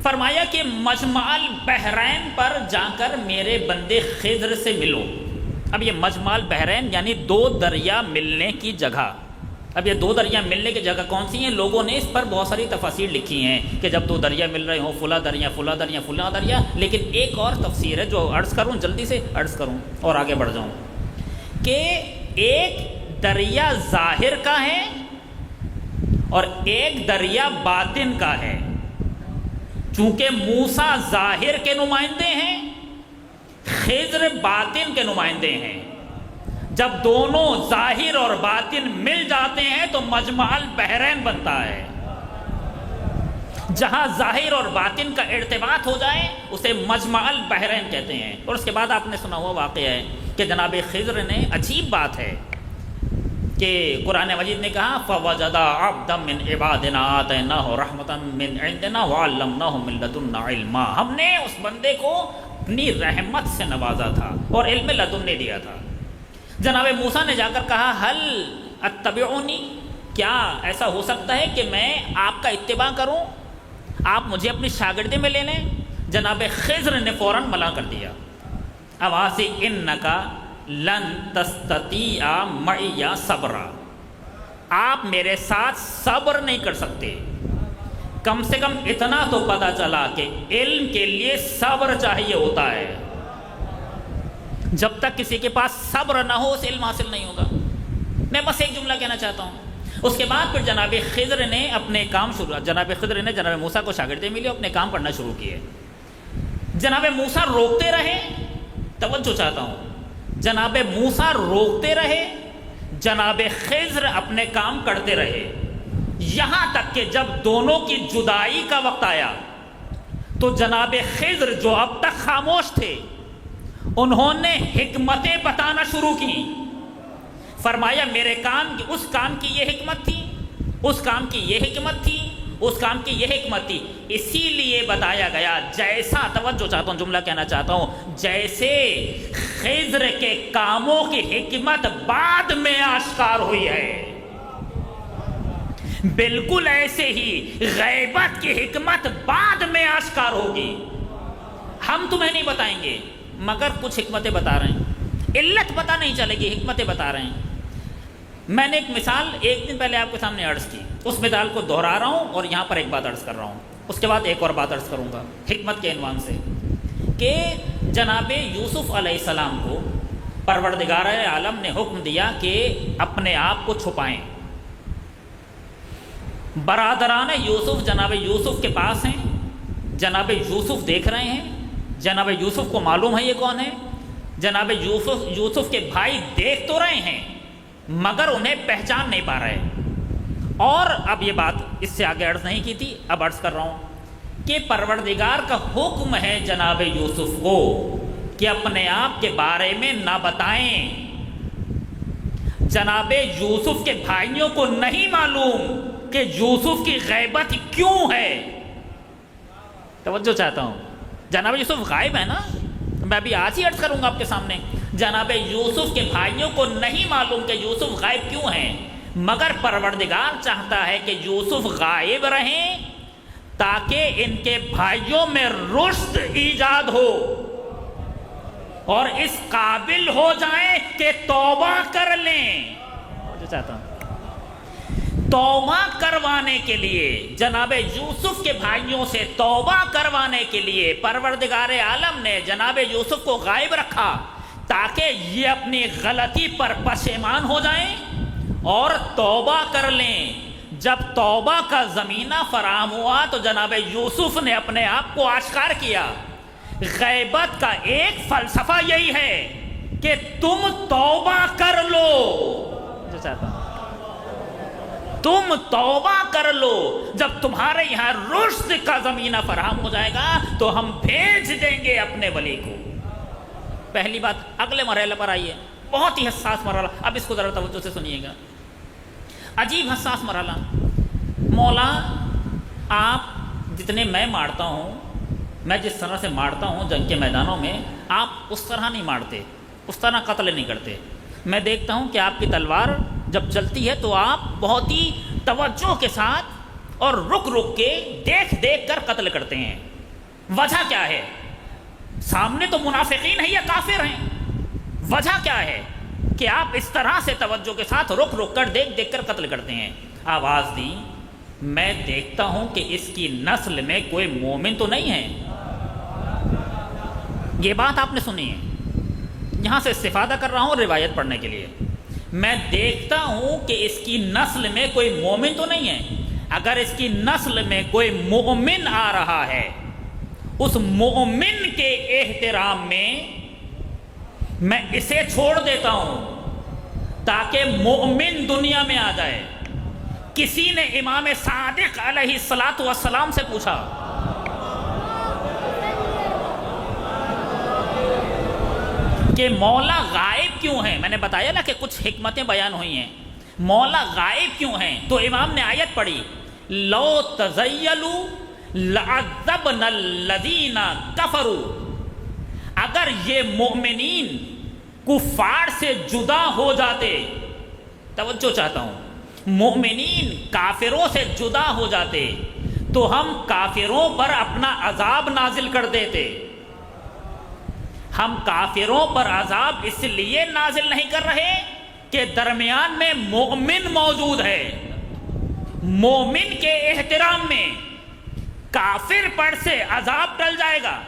فرمایا کہ مجمع البحرین پر جا کر میرے بندے خضر سے ملو۔ اب یہ مجمع البحرین یعنی دو دریا ملنے کی جگہ۔ اب یہ دو دریا ملنے کی جگہ کون سی ہیں؟ لوگوں نے اس پر بہت ساری تفاسیر لکھی ہیں کہ جب دو دریا مل رہے ہوں، فلاں دریا فلاں دریا فلاں دریا، لیکن ایک اور تفسیر ہے جو عرض کروں، جلدی سے عرض کروں اور آگے بڑھ جاؤں، کہ ایک دریا ظاہر کا ہے اور ایک دریا باطن کا ہے۔ چونکہ موسیٰ ظاہر کے نمائندے ہیں، خضر باطن کے نمائندے ہیں، جب دونوں ظاہر اور باطن مل جاتے ہیں تو مجمع البحرین بنتا ہے۔ جہاں ظاہر اور باطن کا ارتباط ہو جائے اسے مجمع البحرین کہتے ہیں۔ اور اس کے بعد آپ نے سنا ہوا واقعہ ہے کہ جناب خضر نے، عجیب بات ہے کہ قرآن مجید نے کہا فَوَجَدَ عَبْدًا مِّنْ عِبَادِنَا آتَيْنَاهُ رَحْمَةً مِّنْ عِنْدِنَا وَعَلَّمْنَاهُ مِن لَّدُنَّا عِلْمًا۔ ہم نے اس بندے کو اپنی رحمت سے نوازا تھا اور علم لدن دیا تھا۔ جناب موسیٰ نے جا کر کہا هل اتبعونی، کیا ایسا ہو سکتا ہے کہ میں آپ کا اتباع کروں، آپ مجھے اپنی شاگردی میں لے لیں؟ جناب خضر نے فوراً منع کر دیا، اواسی انکا لن تستطیع معی صبرا، آپ میرے ساتھ صبر نہیں کر سکتے۔ کم سے کم اتنا تو پتہ چلا کہ علم کے لیے صبر چاہیے ہوتا ہے، جب تک کسی کے پاس صبر نہ ہو اسے علم حاصل نہیں ہوگا۔ میں بس ایک جملہ کہنا چاہتا ہوں۔ اس کے بعد پھر جناب خضر نے اپنے کام شروع، جناب خضر نے جناب موسیٰ کو شاگردی ملی، اپنے کام کرنا شروع کیے۔ جناب موسیٰ روکتے رہے، توجہ چاہتا ہوں، جناب موسیٰ روکتے رہے، جناب خضر اپنے کام کرتے رہے، یہاں تک کہ جب دونوں کی جدائی کا وقت آیا تو جناب خضر جو اب تک خاموش تھے انہوں نے حکمتیں بتانا شروع کی۔ فرمایا میرے کام کی، اس کام کی یہ حکمت تھی، اس کام کی یہ حکمت تھی، اس کام کی یہ حکمت تھی، اسی لیے بتایا گیا جیسا، توجہ چاہتا ہوں، جملہ کہنا چاہتا ہوں، جیسے خضر کے کاموں کی حکمت بعد میں آشکار ہوئی ہے، بالکل ایسے ہی غیبت کی حکمت بعد میں آشکار ہوگی۔ ہم تمہیں نہیں بتائیں گے مگر کچھ حکمتیں بتا رہے ہیں، علت پتہ نہیں چلے گی، حکمتیں بتا رہے ہیں۔ میں نے ایک مثال ایک دن پہلے آپ کے سامنے عرض کی، اس مثال کو دہرا رہا ہوں اور یہاں پر ایک بات عرض کر رہا ہوں، اس کے بعد ایک اور بات عرض کروں گا حکمت کے عنوان سے، کہ جناب یوسف علیہ السلام کو پروردگار عالم نے حکم دیا کہ اپنے آپ کو چھپائیں۔ برادران یوسف جناب یوسف کے پاس ہیں، جناب یوسف دیکھ رہے ہیں، جناب یوسف کو معلوم ہے یہ کون ہے، جناب یوسف کے بھائی دیکھ تو رہے ہیں مگر انہیں پہچان نہیں پا رہے۔ اور اب یہ بات اس سے آگے عرض نہیں کی تھی، اب عرض کر رہا ہوں کہ پروردگار کا حکم ہے جناب یوسف کو کہ اپنے آپ کے بارے میں نہ بتائیں۔ جناب یوسف کے بھائیوں کو نہیں معلوم کہ یوسف کی غیبت کیوں ہے۔ توجہ چاہتا ہوں، جناب یوسف غائب ہے نا، میں ابھی آج ہی عرض کروں گا آپ کے سامنے، جناب یوسف کے بھائیوں کو نہیں معلوم کہ یوسف غائب کیوں ہیں، مگر پروردگار چاہتا ہے کہ یوسف غائب رہیں تاکہ ان کے بھائیوں میں رشد ایجاد ہو اور اس قابل ہو جائیں کہ توبہ کر لیں۔ جو چاہتا ہوں توبہ کروانے کے لیے، جناب یوسف کے بھائیوں سے توبہ کروانے کے لیے پروردگار عالم نے جناب یوسف کو غائب رکھا تاکہ یہ اپنی غلطی پر پشیمان ہو جائیں اور توبہ کر لیں۔ جب توبہ کا زمینہ فراہم ہوا تو جناب یوسف نے اپنے آپ کو آشکار کیا۔ غیبت کا ایک فلسفہ یہی ہے کہ تم توبہ کر لو۔ جو چاہتا ہوں تم توبہ کر لو، جب تمہارے یہاں رشد کا زمینہ فراہم ہو جائے گا تو ہم بھیج دیں گے اپنے ولی کو۔ پہلی بات۔ اگلے مرحلے پر آئیے، بہت ہی حساس مرحلہ، اب اس کو ذرا توجہ سے سنیے گا۔ عجیب حساس مرحلہ۔ مولا آپ جتنے میں مارتا ہوں، میں جس طرح سے مارتا ہوں جنگ کے میدانوں میں، آپ اس طرح نہیں مارتے، اس طرح قتل نہیں کرتے۔ میں دیکھتا ہوں کہ آپ کی تلوار جب چلتی ہے تو آپ بہت ہی توجہ کے ساتھ اور رک رک کے دیکھ دیکھ کر قتل کرتے ہیں۔ وجہ کیا ہے؟ سامنے تو منافقین ہیں یا کافر ہیں، وجہ کیا ہے کہ آپ اس طرح سے توجہ کے ساتھ رک رک کر دیکھ دیکھ کر قتل کرتے ہیں؟ آواز دی، میں دیکھتا ہوں کہ اس کی نسل میں کوئی مومن تو نہیں ہے۔ یہ بات آپ نے سنی ہے، یہاں سے استفادہ کر رہا ہوں روایت پڑھنے کے لیے۔ میں دیکھتا ہوں کہ اس کی نسل میں کوئی مومن تو نہیں ہے۔ اگر اس کی نسل میں کوئی مومن آ رہا ہے، اس مومن کے احترام میں اسے چھوڑ دیتا ہوں تاکہ مومن دنیا میں آ جائے۔ کسی نے امام صادق علیہ الصلاۃ والسلام سے پوچھا کہ مولا غائب کیوں ہیں؟ میں نے بتایا نا کہ کچھ حکمتیں بیان ہوئی ہیں۔ مولا غائب کیوں ہیں؟ تو امام نے آیت پڑھی، لو تزیلوا لعذبنا الذین کفروا۔ اگر یہ مومنین کفار سے جدا ہو جاتے، توجہ چاہتا ہوں، مومنین کافروں سے جدا ہو جاتے تو ہم کافروں پر اپنا عذاب نازل کر دیتے۔ ہم کافروں پر عذاب اس لیے نازل نہیں کر رہے کہ درمیان میں مومن موجود ہے۔ مومن کے احترام میں کافر پر سے عذاب ٹل جائے گا۔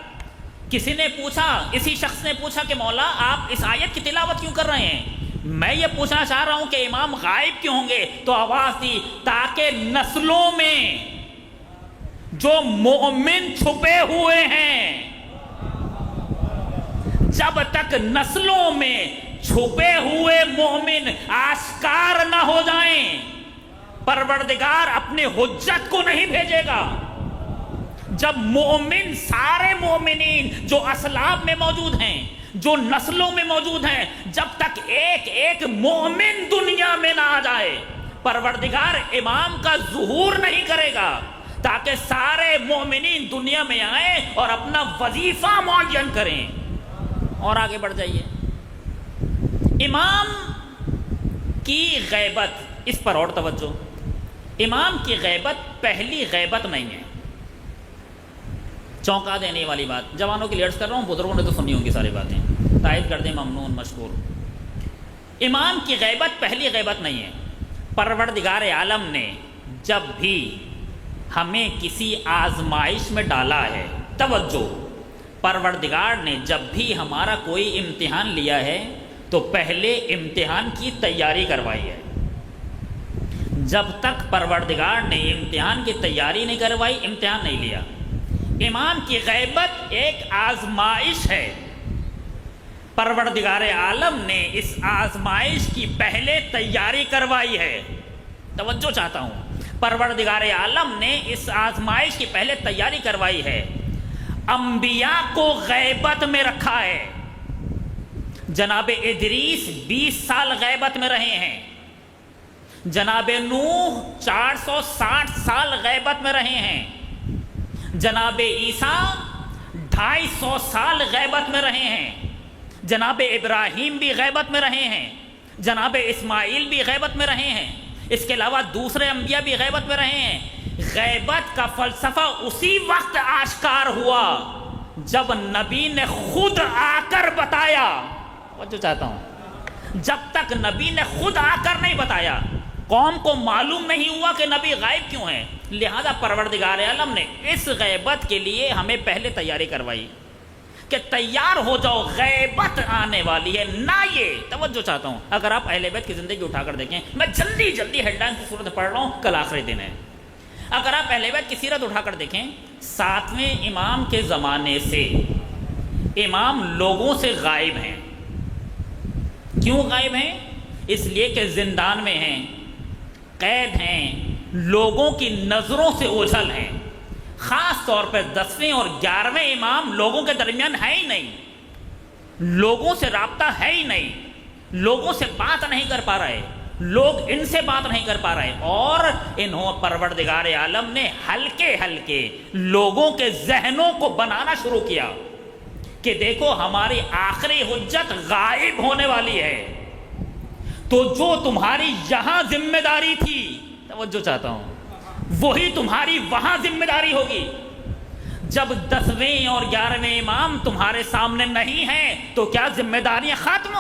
کسی نے پوچھا، اسی شخص نے پوچھا کہ مولا آپ اس آیت کی تلاوت کیوں کر رہے ہیں؟ میں یہ پوچھنا چاہ رہا ہوں کہ امام غائب کیوں ہوں گے؟ تو آواز دی، تاکہ نسلوں میں جو مومن چھپے ہوئے ہیں، جب تک نسلوں میں چھپے ہوئے مومن آشکار نہ ہو جائیں، پروردگار اپنے حجت کو نہیں بھیجے گا۔ جب مومن، سارے مومنین جو اسلاف میں موجود ہیں، جو نسلوں میں موجود ہیں، جب تک ایک ایک مومن دنیا میں نہ آ جائے، پروردگار امام کا ظہور نہیں کرے گا تاکہ سارے مومنین دنیا میں آئیں اور اپنا وظیفہ معین کریں۔ اور آگے بڑھ جائیے، امام کی غیبت، اس پر اور توجہ۔ امام کی غیبت پہلی غیبت نہیں ہے۔ چونکا دینے والی بات، جوانوں کے لیے عرض کر رہا ہوں، بزرگوں نے تو سنی ہوں گی ساری باتیں، تائید کر دیں، ممنون، مشکور۔ امام کی غیبت پہلی غیبت نہیں ہے۔ پروردگار عالم نے جب بھی ہمیں کسی آزمائش میں ڈالا ہے، توجہ، پروردگار نے جب بھی ہمارا کوئی امتحان لیا ہے تو پہلے امتحان کی تیاری کروائی ہے۔ جب تک پروردگار نے امتحان کی تیاری نہیں کروائی، امتحان نہیں لیا۔ امام کی غیبت ایک آزمائش ہے، پروردگار عالم نے اس آزمائش کی پہلے تیاری کروائی ہے۔ توجہ چاہتا ہوں، پروردگار عالم نے اس آزمائش کی پہلے تیاری کروائی ہے۔ انبیاء کو غیبت میں رکھا ہے۔ جناب ادریس 20 سال غیبت میں رہے ہیں، جناب نوح 460 سال غیبت میں رہے ہیں، جناب عیسیٰ 250 سال غیبت میں رہے ہیں، جناب ابراہیم بھی غیبت میں رہے ہیں، جناب اسماعیل بھی غیبت میں رہے ہیں، اس کے علاوہ دوسرے انبیاء بھی غیبت میں رہے ہیں۔ غیبت کا فلسفہ اسی وقت آشکار ہوا جب نبی نے خود آ کر بتایا۔ جو چاہتا ہوں، جب تک نبی نے خود آ کر نہیں بتایا، قوم کو معلوم نہیں ہوا کہ نبی غائب کیوں ہیں۔ لہذا پروردگار عالم نے اس غیبت کے لیے ہمیں پہلے تیاری کروائی کہ تیار ہو جاؤ، غیبت آنے والی ہے۔ نہ یہ توجہ چاہتا ہوں، اگر آپ اہل بیت کی زندگی اٹھا کر دیکھیں، میں جلدی جلدی ہیڈ لائن کی صورت پڑھ رہا ہوں، کل آخری دن ہے۔ اگر آپ اہل بیت کی سیرت اٹھا کر دیکھیں، 7ویں امام کے زمانے سے امام لوگوں سے غائب ہیں۔ کیوں غائب ہیں؟ اس لیے کہ زندان میں ہیں، قید ہیں، لوگوں کی نظروں سے اوجھل ہیں. خاص طور پہ 10ویں اور 11ویں امام لوگوں کے درمیان ہے ہی نہیں، لوگوں سے رابطہ ہے ہی نہیں، لوگوں سے بات نہیں کر پا رہے، لوگ ان سے بات نہیں کر پا رہے. اور انہوں پروردگار عالم نے ہلکے ہلکے لوگوں کے ذہنوں کو بنانا شروع کیا کہ دیکھو ہماری آخری حجت غائب ہونے والی ہے، تو جو تمہاری یہاں ذمہ داری تھی، توجہ چاہتا ہوں، وہی تمہاری وہاں ذمہ داری ہوگی. جب 10ویں اور 11ویں امام تمہارے سامنے نہیں ہیں تو کیا ذمہ داریاں ختم؟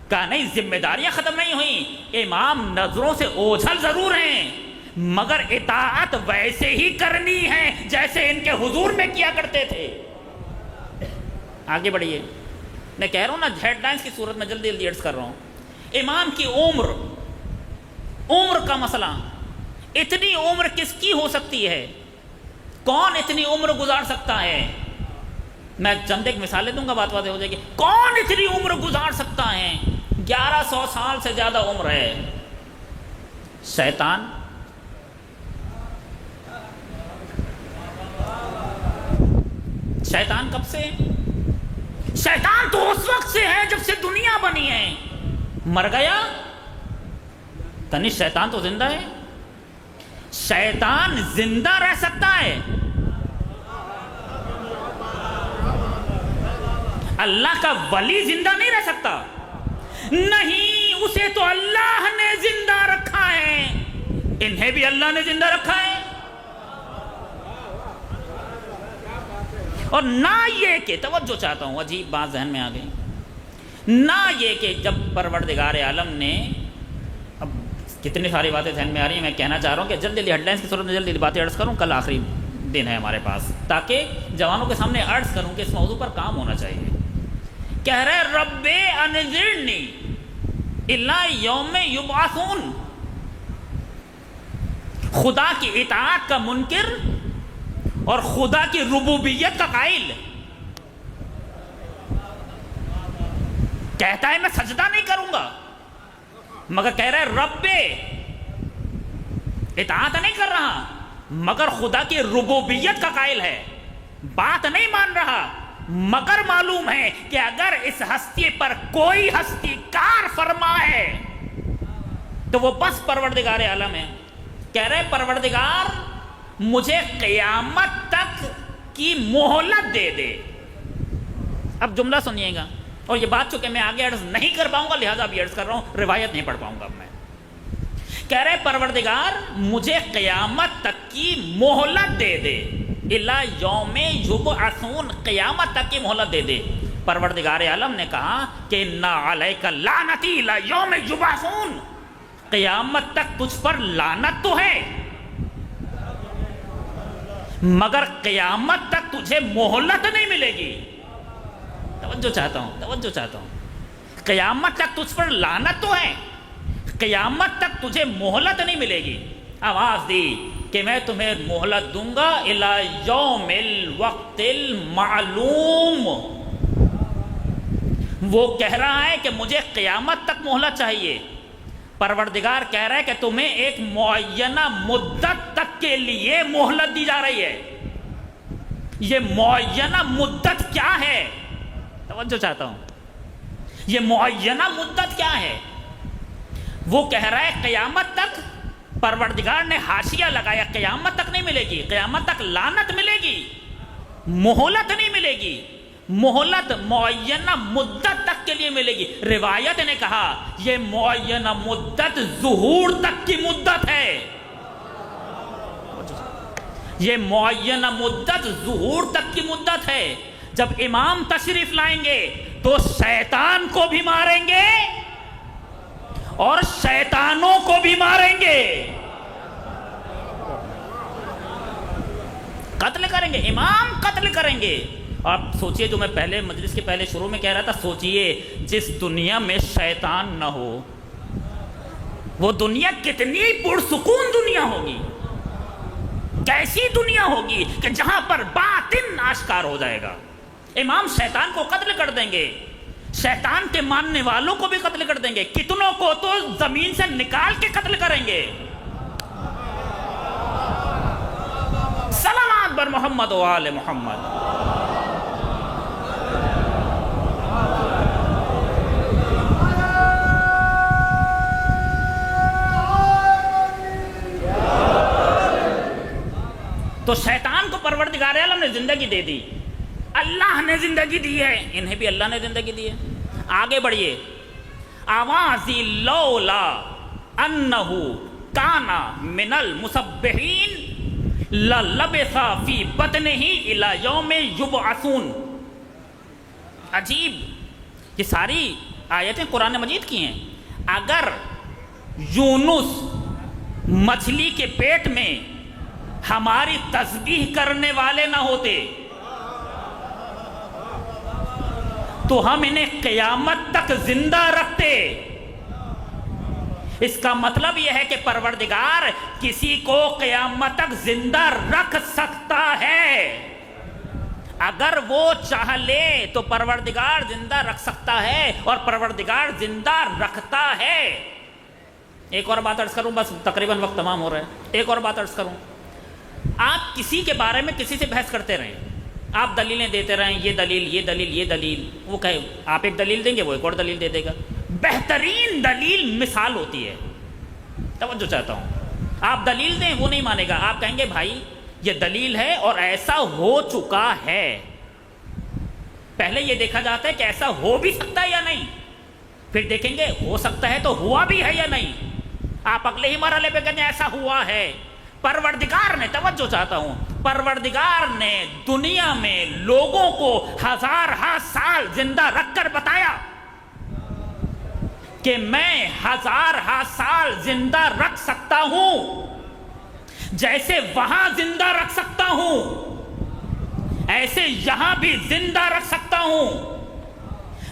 کہا نہیں، ذمہ داریاں ختم نہیں ہوئیں. امام نظروں سے اوجھل ضرور ہیں مگر اطاعت ویسے ہی کرنی ہے جیسے ان کے حضور میں کیا کرتے تھے. آگے بڑھیے، میں کہہ رہا ہوں نا ہیڈ لائنز کی صورت میں جلدی جلدی عرض کر رہا ہوں. امام کی عمر کا مسئلہ، اتنی عمر کس کی ہو سکتی ہے؟ کون اتنی عمر گزار سکتا ہے؟ میں چند ایک مثالیں دوں گا، بات واضح ہو جائے گی. کون اتنی عمر گزار سکتا ہے؟ 1100 سال سے زیادہ عمر ہے. شیطان. شیطان کب سے؟ شیطان تو اس وقت سے ہے جب سے دنیا بنی ہے. مر گیا؟ تنی شیطان تو زندہ ہے. شیطان زندہ رہ سکتا ہے، اللہ کا ولی زندہ نہیں رہ سکتا. نہیں، اسے تو اللہ نے زندہ رکھا ہے، انہیں بھی اللہ نے زندہ رکھا ہے. اور نہ یہ کہ، توجہ چاہتا ہوں، عجیب بات ذہن میں آ گئی، نہ یہ کہ جب پروردگار عالم نے، اب کتنی ساری باتیں ذہن میں آ رہی ہیں، میں کہنا چاہ رہا ہوں کہ جلدی جلدی ہیڈ لائنز کی صورت میں جلدی باتیں عرض کروں. کل آخری دن ہے ہمارے پاس، تاکہ جوانوں کے سامنے عرض کروں کہ اس موضوع پر کام ہونا چاہیے. کہہ رہے رب انذرنی الی یوم یبعثون، خدا کی اطاعت کا منکر اور خدا کی ربوبیت کا قائل کہتا ہے میں سجدہ نہیں کروں گا، مگر کہہ رہے رب، اطاعت نہیں کر رہا مگر خدا کی ربوبیت کا قائل ہے. بات نہیں مان رہا مگر معلوم ہے کہ اگر اس ہستی پر کوئی ہستی کار فرما ہے تو وہ بس پروردگار عالم ہے. کہہ رہے پروردگار مجھے قیامت تک کی مہلت دے دے. اب جملہ سنیے گا، اور یہ بات چونکہ میں آگے عرض نہیں کر پاؤں گا لہذا اب عرض کر رہا ہوں، روایت نہیں پڑھ پاؤں گا اب میں. کہہ رہے پروردگار مجھے قیامت تک کی مہلت دے دے، الی یوم یبعثون، قیامت تک کی مہلت دے دے. پروردگار عالم نے کہا کہ انا علیک لعنتی الی یوم یبعثون، قیامت تک تجھ پر لعنت تو ہے مگر قیامت تک تجھے مہلت نہیں ملے گی. توجہ چاہتا ہوں، قیامت تک تجھ پر لعنت تو ہے، قیامت تک تجھے مہلت نہیں ملے گی. آواز دی کہ میں تمہیں مہلت دوں گا الی یوم الوقت المعلوم. وہ کہہ رہا ہے کہ مجھے قیامت تک مہلت چاہیے، پروردگار کہہ رہا ہے کہ تمہیں ایک معینہ مدت تک کے لیے مہلت دی جا رہی ہے. یہ معینہ مدت کیا ہے؟ توجہ چاہتا ہوں، یہ معینہ مدت کیا ہے؟ وہ کہہ رہا ہے قیامت تک. پروردگار نے حاشیہ لگایا، قیامت تک نہیں ملے گی، قیامت تک لعنت ملے گی، مہلت نہیں ملے گی. مہلت معینہ مدت تک کے لیے ملے گی. روایت نے کہا یہ معینہ مدت ظہور تک کی مدت ہے. یہ معینہ مدت ظہور تک کی مدت ہے. جب امام تشریف لائیں گے تو شیطان کو بھی ماریں گے اور شیطانوں کو بھی ماریں گے، قتل کریں گے، امام قتل کریں گے. آپ سوچئے، جو میں پہلے مجلس کے پہلے شروع میں کہہ رہا تھا، سوچئے جس دنیا میں شیطان نہ ہو وہ دنیا کتنی پرسکون دنیا ہوگی، کیسی دنیا ہوگی کہ جہاں پر باطن آشکار ہو جائے گا. امام شیطان کو قتل کر دیں گے، شیطان کے ماننے والوں کو بھی قتل کر دیں گے، کتنوں کو تو زمین سے نکال کے قتل کریں گے. صلوات بر محمد و آل محمد. تو شیطان کو پروردگار عالم نے زندگی دے دی، اللہ نے زندگی دی ہے، انہیں بھی اللہ نے زندگی دی ہے. آگے بڑھیے. آوازی لولا انہو کانا من المسبحین للبث فی بطنہ الی یوم یبعثون. عجیب، یہ ساری آیتیں قرآن مجید کی ہیں. اگر یونس مچھلی کے پیٹ میں ہماری تسبیح کرنے والے نہ ہوتے تو ہم انہیں قیامت تک زندہ رکھتے. اس کا مطلب یہ ہے کہ پروردگار کسی کو قیامت تک زندہ رکھ سکتا ہے. اگر وہ چاہ لے تو پروردگار زندہ رکھ سکتا ہے، اور پروردگار زندہ رکھتا ہے. ایک اور بات عرض کروں، بس تقریباً وقت تمام ہو رہا ہے. ایک اور بات عرض کروں. آپ کسی کے بارے میں کسی سے بحث کرتے رہیں، آپ دلیلیں دیتے رہیں، یہ دلیل یہ دلیل یہ دلیل، وہ کہے آپ ایک دلیل دیں گے، وہ ایک اور دلیل دے دے گا. بہترین دلیل مثال ہوتی ہے. توجہ چاہتا ہوں، آپ دلیل دیں وہ نہیں مانے گا، آپ کہیں گے بھائی یہ دلیل ہے اور ایسا ہو چکا ہے. پہلے یہ دیکھا جاتا ہے کہ ایسا ہو بھی سکتا ہے یا نہیں، پھر دیکھیں گے ہو سکتا ہے تو ہوا بھی ہے یا نہیں. آپ اگلے ہی مرحلے پہ کہتے ہیں ایسا ہوا ہے. پروردگار نے، توجہ چاہتا ہوں، پروردگار نے دنیا میں لوگوں کو ہزارہ سال زندہ رکھ کر بتایا کہ میں ہزارہ سال زندہ رکھ سکتا ہوں. جیسے وہاں زندہ رکھ سکتا ہوں ایسے یہاں بھی زندہ رکھ سکتا ہوں.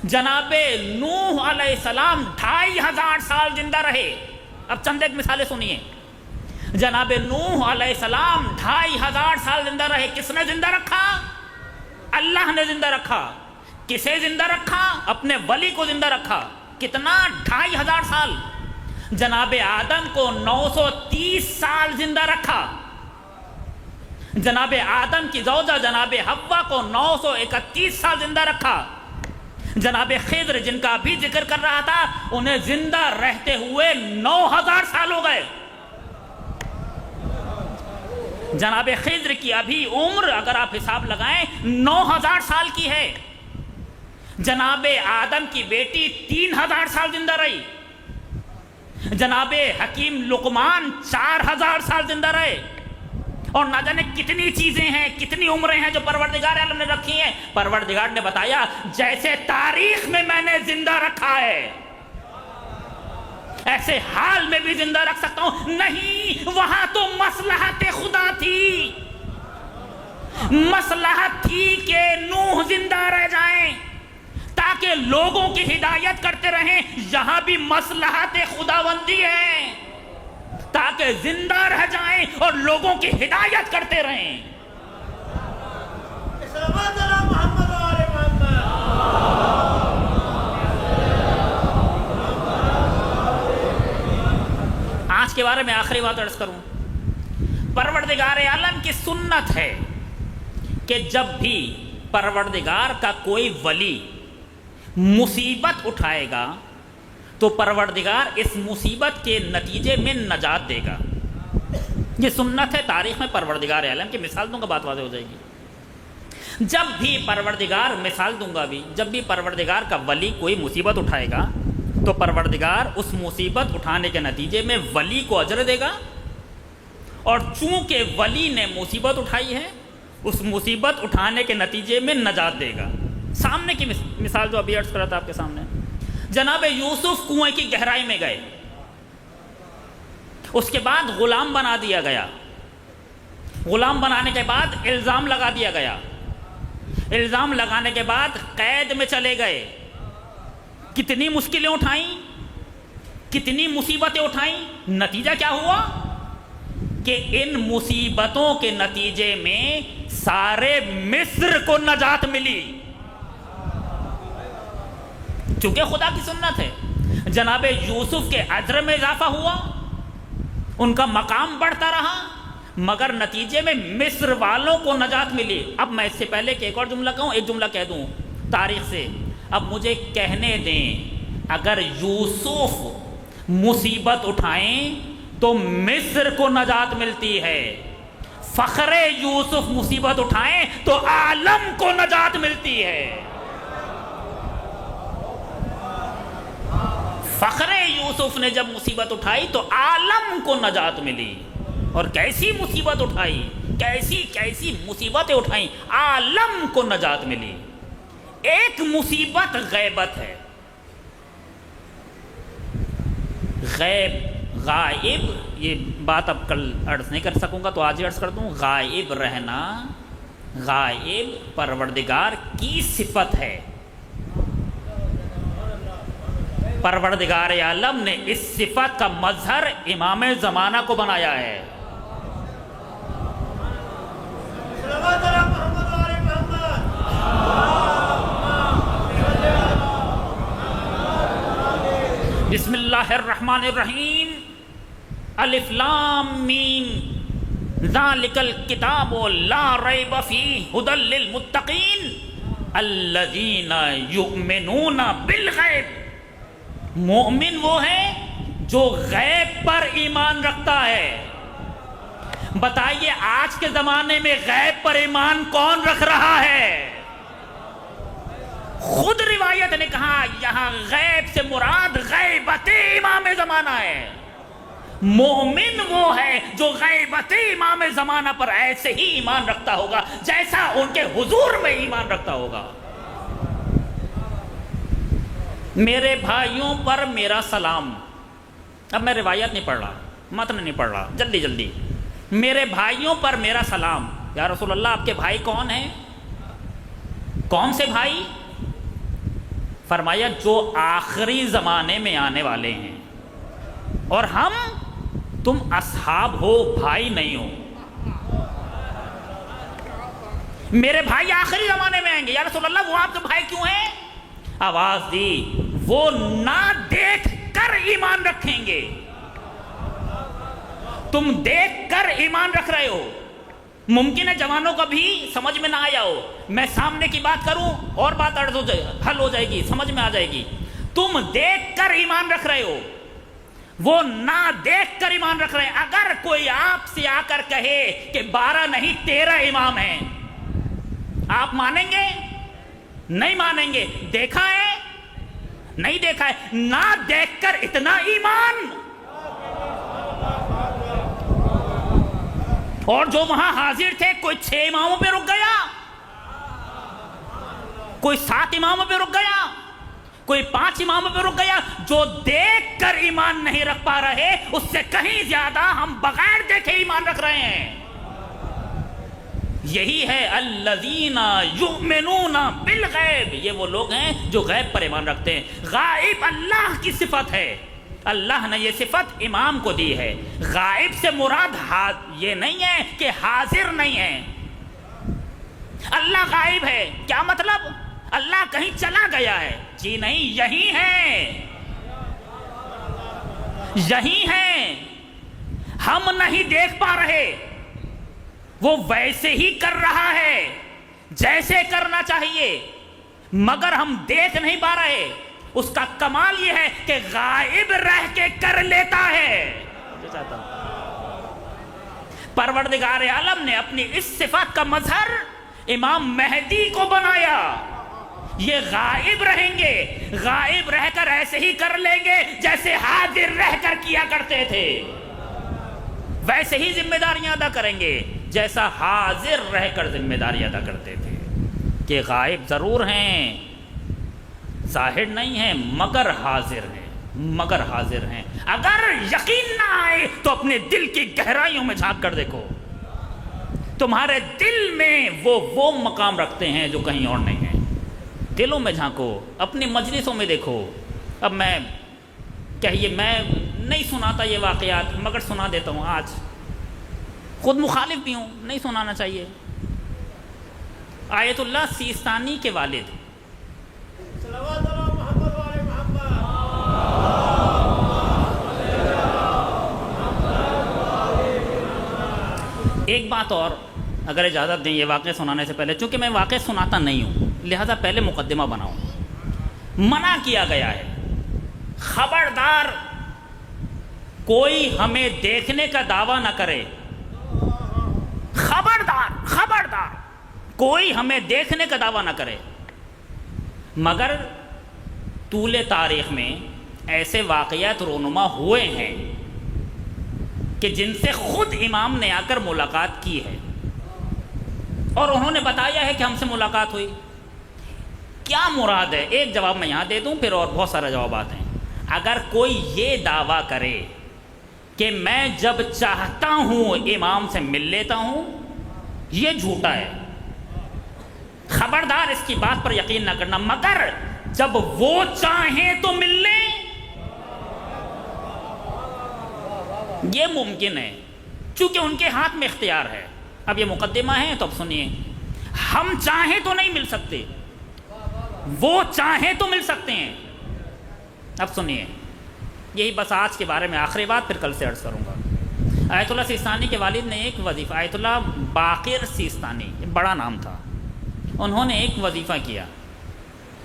جناب نوح علیہ السلام 2500 سال زندہ رہے. اب چند ایک مثالیں سنیے. جناب نوح علیہ السلام 2500 سال زندہ رہے. کس نے زندہ رکھا؟ اللہ نے زندہ رکھا. کسے زندہ رکھا؟ اپنے ولی کو زندہ رکھا. کتنا؟ 2500 سال. جناب آدم کو 930 سال زندہ رکھا. جناب آدم کی زوجہ جناب حوا کو 931 سال زندہ رکھا. جناب خضر جن کا بھی ذکر کر رہا تھا انہیں زندہ رہتے ہوئے 9000 سال ہو گئے. جناب خضر کی ابھی عمر اگر آپ حساب لگائیں 9000 سال کی ہے. جناب آدم کی بیٹی 3000 سال زندہ رہی. جناب حکیم لقمان 4000 سال زندہ رہے. اور نہ جانے کتنی چیزیں ہیں، کتنی عمریں ہیں جو پروردگار عالم نے رکھی ہیں. پروردگار نے بتایا جیسے تاریخ میں میں نے زندہ رکھا ہے ایسے حال میں بھی زندہ رکھ سکتا ہوں. نہیں، وہاں تو مصلحت خدا تھی. مصلحت تھی کہ نوح زندہ رہ جائیں تاکہ لوگوں کی ہدایت کرتے رہیں. یہاں بھی مصلحت خداوندی ہے تاکہ زندہ رہ جائیں اور لوگوں کی ہدایت کرتے رہیں. آج کے بارے میں آخری بات عرض کروں. پروردگار عالم کی سنت ہے کہ جب بھی پروردگار کا کوئی ولی مصیبت اٹھائے گا تو پروردگار اس مصیبت کے نتیجے میں نجات دے گا. یہ سنت ہے تاریخ میں پروردگار عالم کی. مثال دوں گا بات واضح ہو جائے گی. جب بھی پروردگار، مثال دوں گا ابھی، جب بھی پروردگار کا ولی کوئی مصیبت اٹھائے گا تو پروردگار اس مصیبت اٹھانے کے نتیجے میں ولی کو اجر دے گا. اور چونکہ ولی نے مصیبت اٹھائی ہے اس مصیبت اٹھانے کے نتیجے میں نجات دے گا. سامنے کی مثال جو ابھی عرض کرا تھا آپ کے سامنے، جناب یوسف کنویں کی گہرائی میں گئے، اس کے بعد غلام بنا دیا گیا. غلام بنانے کے بعد الزام لگا دیا گیا. الزام لگانے کے بعد قید میں چلے گئے. کتنی مشکلیں اٹھائیں، کتنی مصیبتیں اٹھائیں. نتیجہ کیا ہوا کہ ان مصیبتوں کے نتیجے میں سارے مصر کو نجات ملی. چونکہ خدا کی سنت ہے. جناب یوسف کے اجر میں اضافہ ہوا، ان کا مقام بڑھتا رہا، مگر نتیجے میں مصر والوں کو نجات ملی. اب میں اس سے پہلے کہ ایک اور جملہ کہوں، ایک جملہ کہہ دوں تاریخ سے. اب مجھے کہنے دیں اگر یوسف مصیبت اٹھائیں تو مصر کو نجات ملتی ہے، فخر یوسف مصیبت اٹھائیں تو عالم کو نجات ملتی ہے. فخر یوسف نے جب مصیبت اٹھائی تو عالم کو نجات ملی. اور کیسی مصیبت اٹھائی، کیسی کیسی مصیبتیں اٹھائیں، عالم کو نجات ملی. ایک مصیبت غیبت ہے، غیب غائب، یہ بات اب کل عرض نہیں کر سکوں گا تو آج ہی عرض کر دوں. غائب رہنا، غائب پروردگار کی صفت ہے. پروردگار عالم نے اس صفت کا مظہر امام زمانہ کو بنایا ہے. بسم اللہ الرحمن الرحیم. الف لام میم ذالک الکتاب لا ریب فیہ ھدی للمتقین الذین یؤمنون بالغیب. مومن وہ ہے جو غیب پر ایمان رکھتا ہے. بتائیے آج کے زمانے میں غیب پر ایمان کون رکھ رہا ہے؟ خود روایت نے کہا یہاں غیب سے مراد غیبت امام زمانہ ہے. مومن وہ ہے جو غیبت امام زمانہ پر ایسے ہی ایمان رکھتا ہوگا جیسا ان کے حضور میں ایمان رکھتا ہوگا. میرے بھائیوں پر میرا سلام. اب میں روایت نہیں پڑھ رہا، متن نہیں پڑھ رہا، جلدی جلدی. میرے بھائیوں پر میرا سلام. یا رسول اللہ آپ کے بھائی کون ہیں؟ کون سے بھائی؟ فرمایا جو آخری زمانے میں آنے والے ہیں. اور ہم تم اصحاب ہو، بھائی نہیں ہو. میرے بھائی آخری زمانے میں آئیں گے. یا رسول اللہ وہ آپ کے بھائی کیوں ہیں؟ آواز دی وہ نہ دیکھ کر ایمان رکھیں گے. تم دیکھ کر ایمان رکھ رہے ہو. ممکن ہے جوانوں کا بھی سمجھ میں نہ آیا ہو. میں سامنے کی بات کروں اور بات حل ہو جائے گی، سمجھ میں آ جائے گی. تم دیکھ کر ایمان رکھ رہے ہو، وہ نہ دیکھ کر ایمان رکھ رہے ہیں. اگر کوئی آپ سے آ کر کہے کہ 12 نہیں 13 امام ہیں، آپ مانیں گے؟ نہیں مانیں گے. دیکھا ہے؟ نہیں دیکھا ہے. نہ دیکھ کر اتنا ایمان. اور جو وہاں حاضر تھے کوئی 6 اماموں پہ رک گیا، کوئی 7 اماموں پہ رک گیا، کوئی 5 اماموں پہ رک گیا. جو دیکھ کر ایمان نہیں رکھ پا رہے اس سے کہیں زیادہ ہم بغیر دیکھے ایمان رکھ رہے ہیں. یہی ہے الذین یؤمنون بالغیب. یہ وہ لوگ ہیں جو غیب پر ایمان رکھتے ہیں. غائب اللہ کی صفت ہے. اللہ نے یہ صفت امام کو دی ہے. غائب سے مراد یہ نہیں ہے کہ حاضر نہیں ہے. اللہ غائب ہے کیا مطلب؟ اللہ کہیں چلا گیا ہے؟ جی نہیں، یہی ہے، یہی ہے. ہم نہیں دیکھ پا رہے، وہ ویسے ہی کر رہا ہے جیسے کرنا چاہیے، مگر ہم دیکھ نہیں پا رہے. اس کا کمال یہ ہے کہ غائب رہ کے کر لیتا ہے. پروردگار عالم نے اپنی اس صفات کا مظہر امام مہدی کو بنایا. یہ غائب رہیں گے، غائب رہ کر ایسے ہی کر لیں گے جیسے حاضر رہ کر کیا کرتے تھے. ویسے ہی ذمہ داریاں ادا کریں گے جیسا حاضر رہ کر ذمہ داری ادا کرتے تھے. کہ غائب ضرور ہیں، ظاہر نہیں ہیں، مگر حاضر ہیں، مگر حاضر ہیں. اگر یقین نہ آئے تو اپنے دل کی گہرائیوں میں جھانک کر دیکھو. تمہارے دل میں وہ مقام رکھتے ہیں جو کہیں اور نہیں ہیں. دلوں میں جھانکو، اپنی مجلسوں میں دیکھو. اب میں کہیے میں نہیں سناتا یہ واقعات، مگر سنا دیتا ہوں. آج خود مخالف بھی ہوں، نہیں سنانا چاہیے. آیت اللہ سیستانی کے والد ایک بات اور اگر اجازت دیں یہ واقعہ سنانے سے پہلے، چونکہ میں واقعہ سناتا نہیں ہوں لہذا پہلے مقدمہ بناؤں. منع کیا گیا ہے، خبردار کوئی ہمیں دیکھنے کا دعویٰ نہ کرے، خبردار خبردار کوئی ہمیں دیکھنے کا دعویٰ نہ کرے. مگر طول تاریخ میں ایسے واقعات رونما ہوئے ہیں کہ جن سے خود امام نے آ کر ملاقات کی ہے اور انہوں نے بتایا ہے کہ ہم سے ملاقات ہوئی. کیا مراد ہے؟ ایک جواب میں یہاں دے دوں، پھر اور بہت سارے جوابات ہیں. اگر کوئی یہ دعویٰ کرے کہ میں جب چاہتا ہوں امام سے مل لیتا ہوں، یہ جھوٹا ہے. خبردار اس کی بات پر یقین نہ کرنا. مگر جب وہ چاہیں تو مل لیں، یہ ممکن ہے چونکہ ان کے ہاتھ میں اختیار ہے. اب یہ مقدمہ ہے تو اب سنیے. ہم چاہیں تو نہیں مل سکتے، وہ چاہیں تو مل سکتے ہیں. اب سنیے، یہی بس آج کے بارے میں آخری بات، پھر کل سے عرض کروں گا. آیت اللہ سیستانی کے والد نے ایک وظیفہ، آیت اللہ باقر سیستانی بڑا نام تھا، انہوں نے ایک وظیفہ کیا،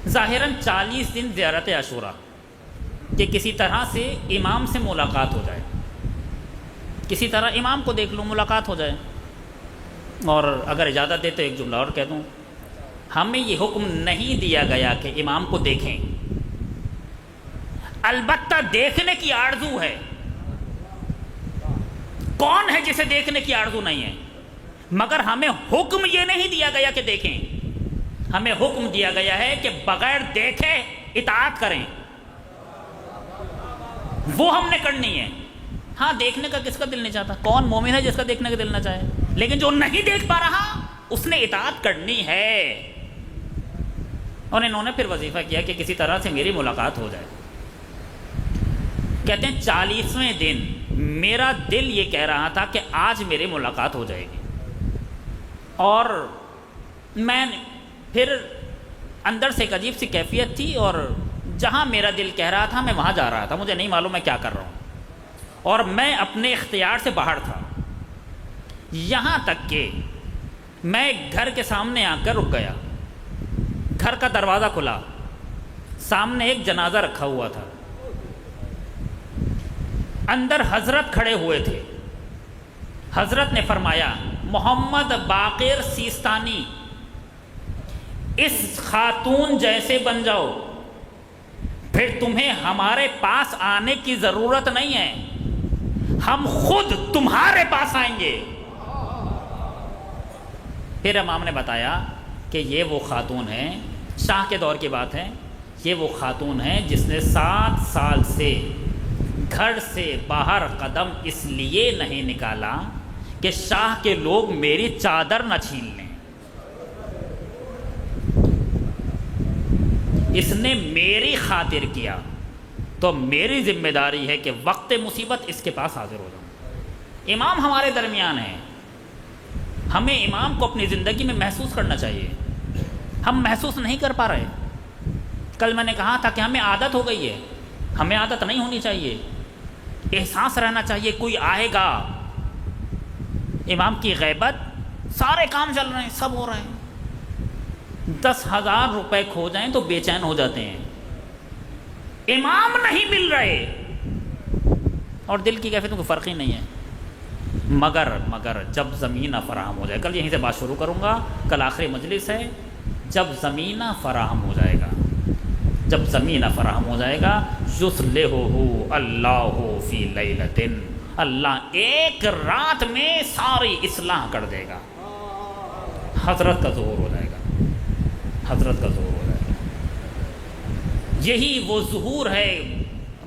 ظاہراً 40 دن زیارت عاشورہ، کہ کسی طرح سے امام سے ملاقات ہو جائے، کسی طرح امام کو دیکھ لوں، ملاقات ہو جائے. اور اگر اجازت دے تو ایک جملہ اور کہہ دوں، ہمیں یہ حکم نہیں دیا گیا کہ امام کو دیکھیں، البتہ دیکھنے کی آرزو ہے. کون ہے جسے دیکھنے کی آرزو نہیں ہے؟ مگر ہمیں حکم یہ نہیں دیا گیا کہ دیکھیں، ہمیں حکم دیا گیا ہے کہ بغیر دیکھے اطاعت کریں. وہ ہم نے کرنی ہے. ہاں دیکھنے کا کس کا دل نہیں چاہتا؟ کون مومن ہے جس کا دیکھنے کا دل نہ چاہے؟ لیکن جو نہیں دیکھ پا رہا اس نے اطاعت کرنی ہے. اور انہوں نے پھر وظیفہ کیا کہ کسی طرح سے میری ملاقات ہو جائے. کہتے ہیں 40ویں دن میرا دل یہ کہہ رہا تھا کہ آج میری ملاقات ہو جائے گی، اور میں پھر اندر سے ایک عجیب سی کیفیت تھی، اور جہاں میرا دل کہہ رہا تھا میں وہاں جا رہا تھا. مجھے نہیں معلوم میں کیا کر رہا ہوں، اور میں اپنے اختیار سے باہر تھا. یہاں تک کہ میں گھر کے سامنے آ کر رک گیا. گھر کا دروازہ کھلا، سامنے ایک جنازہ رکھا ہوا تھا، اندر حضرت کھڑے ہوئے تھے. حضرت نے فرمایا محمد باقر سیستانی اس خاتون جیسے بن جاؤ، پھر تمہیں ہمارے پاس آنے کی ضرورت نہیں ہے، ہم خود تمہارے پاس آئیں گے. پھر امام نے بتایا کہ یہ وہ خاتون ہے، شاہ کے دور کی بات ہے، یہ وہ خاتون ہے جس نے 7 سال سے گھر سے باہر قدم اس لیے نہیں نکالا کہ شاہ کے لوگ میری چادر نہ چھین لیں. اس نے میری خاطر کیا تو میری ذمہ داری ہے کہ وقت مصیبت اس کے پاس حاضر ہو جاؤں. امام ہمارے درمیان ہیں، ہمیں امام کو اپنی زندگی میں محسوس کرنا چاہیے. ہم محسوس نہیں کر پا رہے. کل میں نے کہا تھا کہ ہمیں عادت ہو گئی ہے، ہمیں عادت نہیں ہونی چاہیے. احساس رہنا چاہیے کوئی آئے گا. امام کی غیبت، سارے کام چل رہے ہیں، سب ہو رہے ہیں، 10,000 روپے کھو جائیں تو بے چین ہو جاتے ہیں. امام نہیں مل رہے اور دل کی کیفیت کو فرق ہی نہیں ہے. مگر جب زمینہ فراہم ہو جائے، کل یہیں سے بات شروع کروں گا، کل آخری مجلس ہے. جب زمینہ فراہم ہو جائے گا، جب زمینہ فراہم ہو جائے گا، یصلحہ اللہ فی لیلۃ، اللہ ایک رات میں ساری اصلاح کر دے گا. حضرت کا ظہور ہو جائے گا، حضرت کا ظہور ہو جائے گا. یہی وہ ظہور ہے،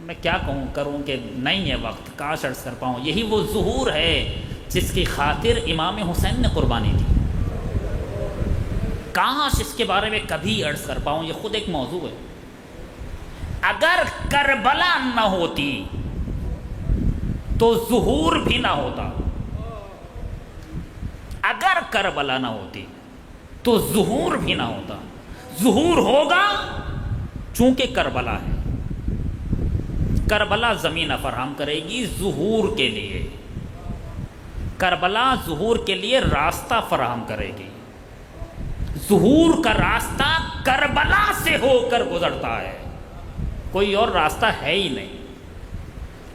میں کیا کروں کہ نہیں ہے وقت، کاش عرض کر پاؤں. یہی وہ ظہور ہے جس کی خاطر امام حسین نے قربانی دی. کاش اس کے بارے میں کبھی عرض کر پاؤں، یہ خود ایک موضوع ہے. اگر کربلا نہ ہوتی تو ظہور بھی نہ ہوتا. اگر کربلا نہ ہوتی تو ظہور بھی نہ ہوتا. ظہور ہوگا چونکہ کربلا ہے. کربلا زمینہ فراہم کرے گی ظہور کے لیے. کربلا ظہور کے لیے راستہ فراہم کرے گی. ظہور کا راستہ کربلا سے ہو کر گزرتا ہے، کوئی اور راستہ ہے ہی نہیں.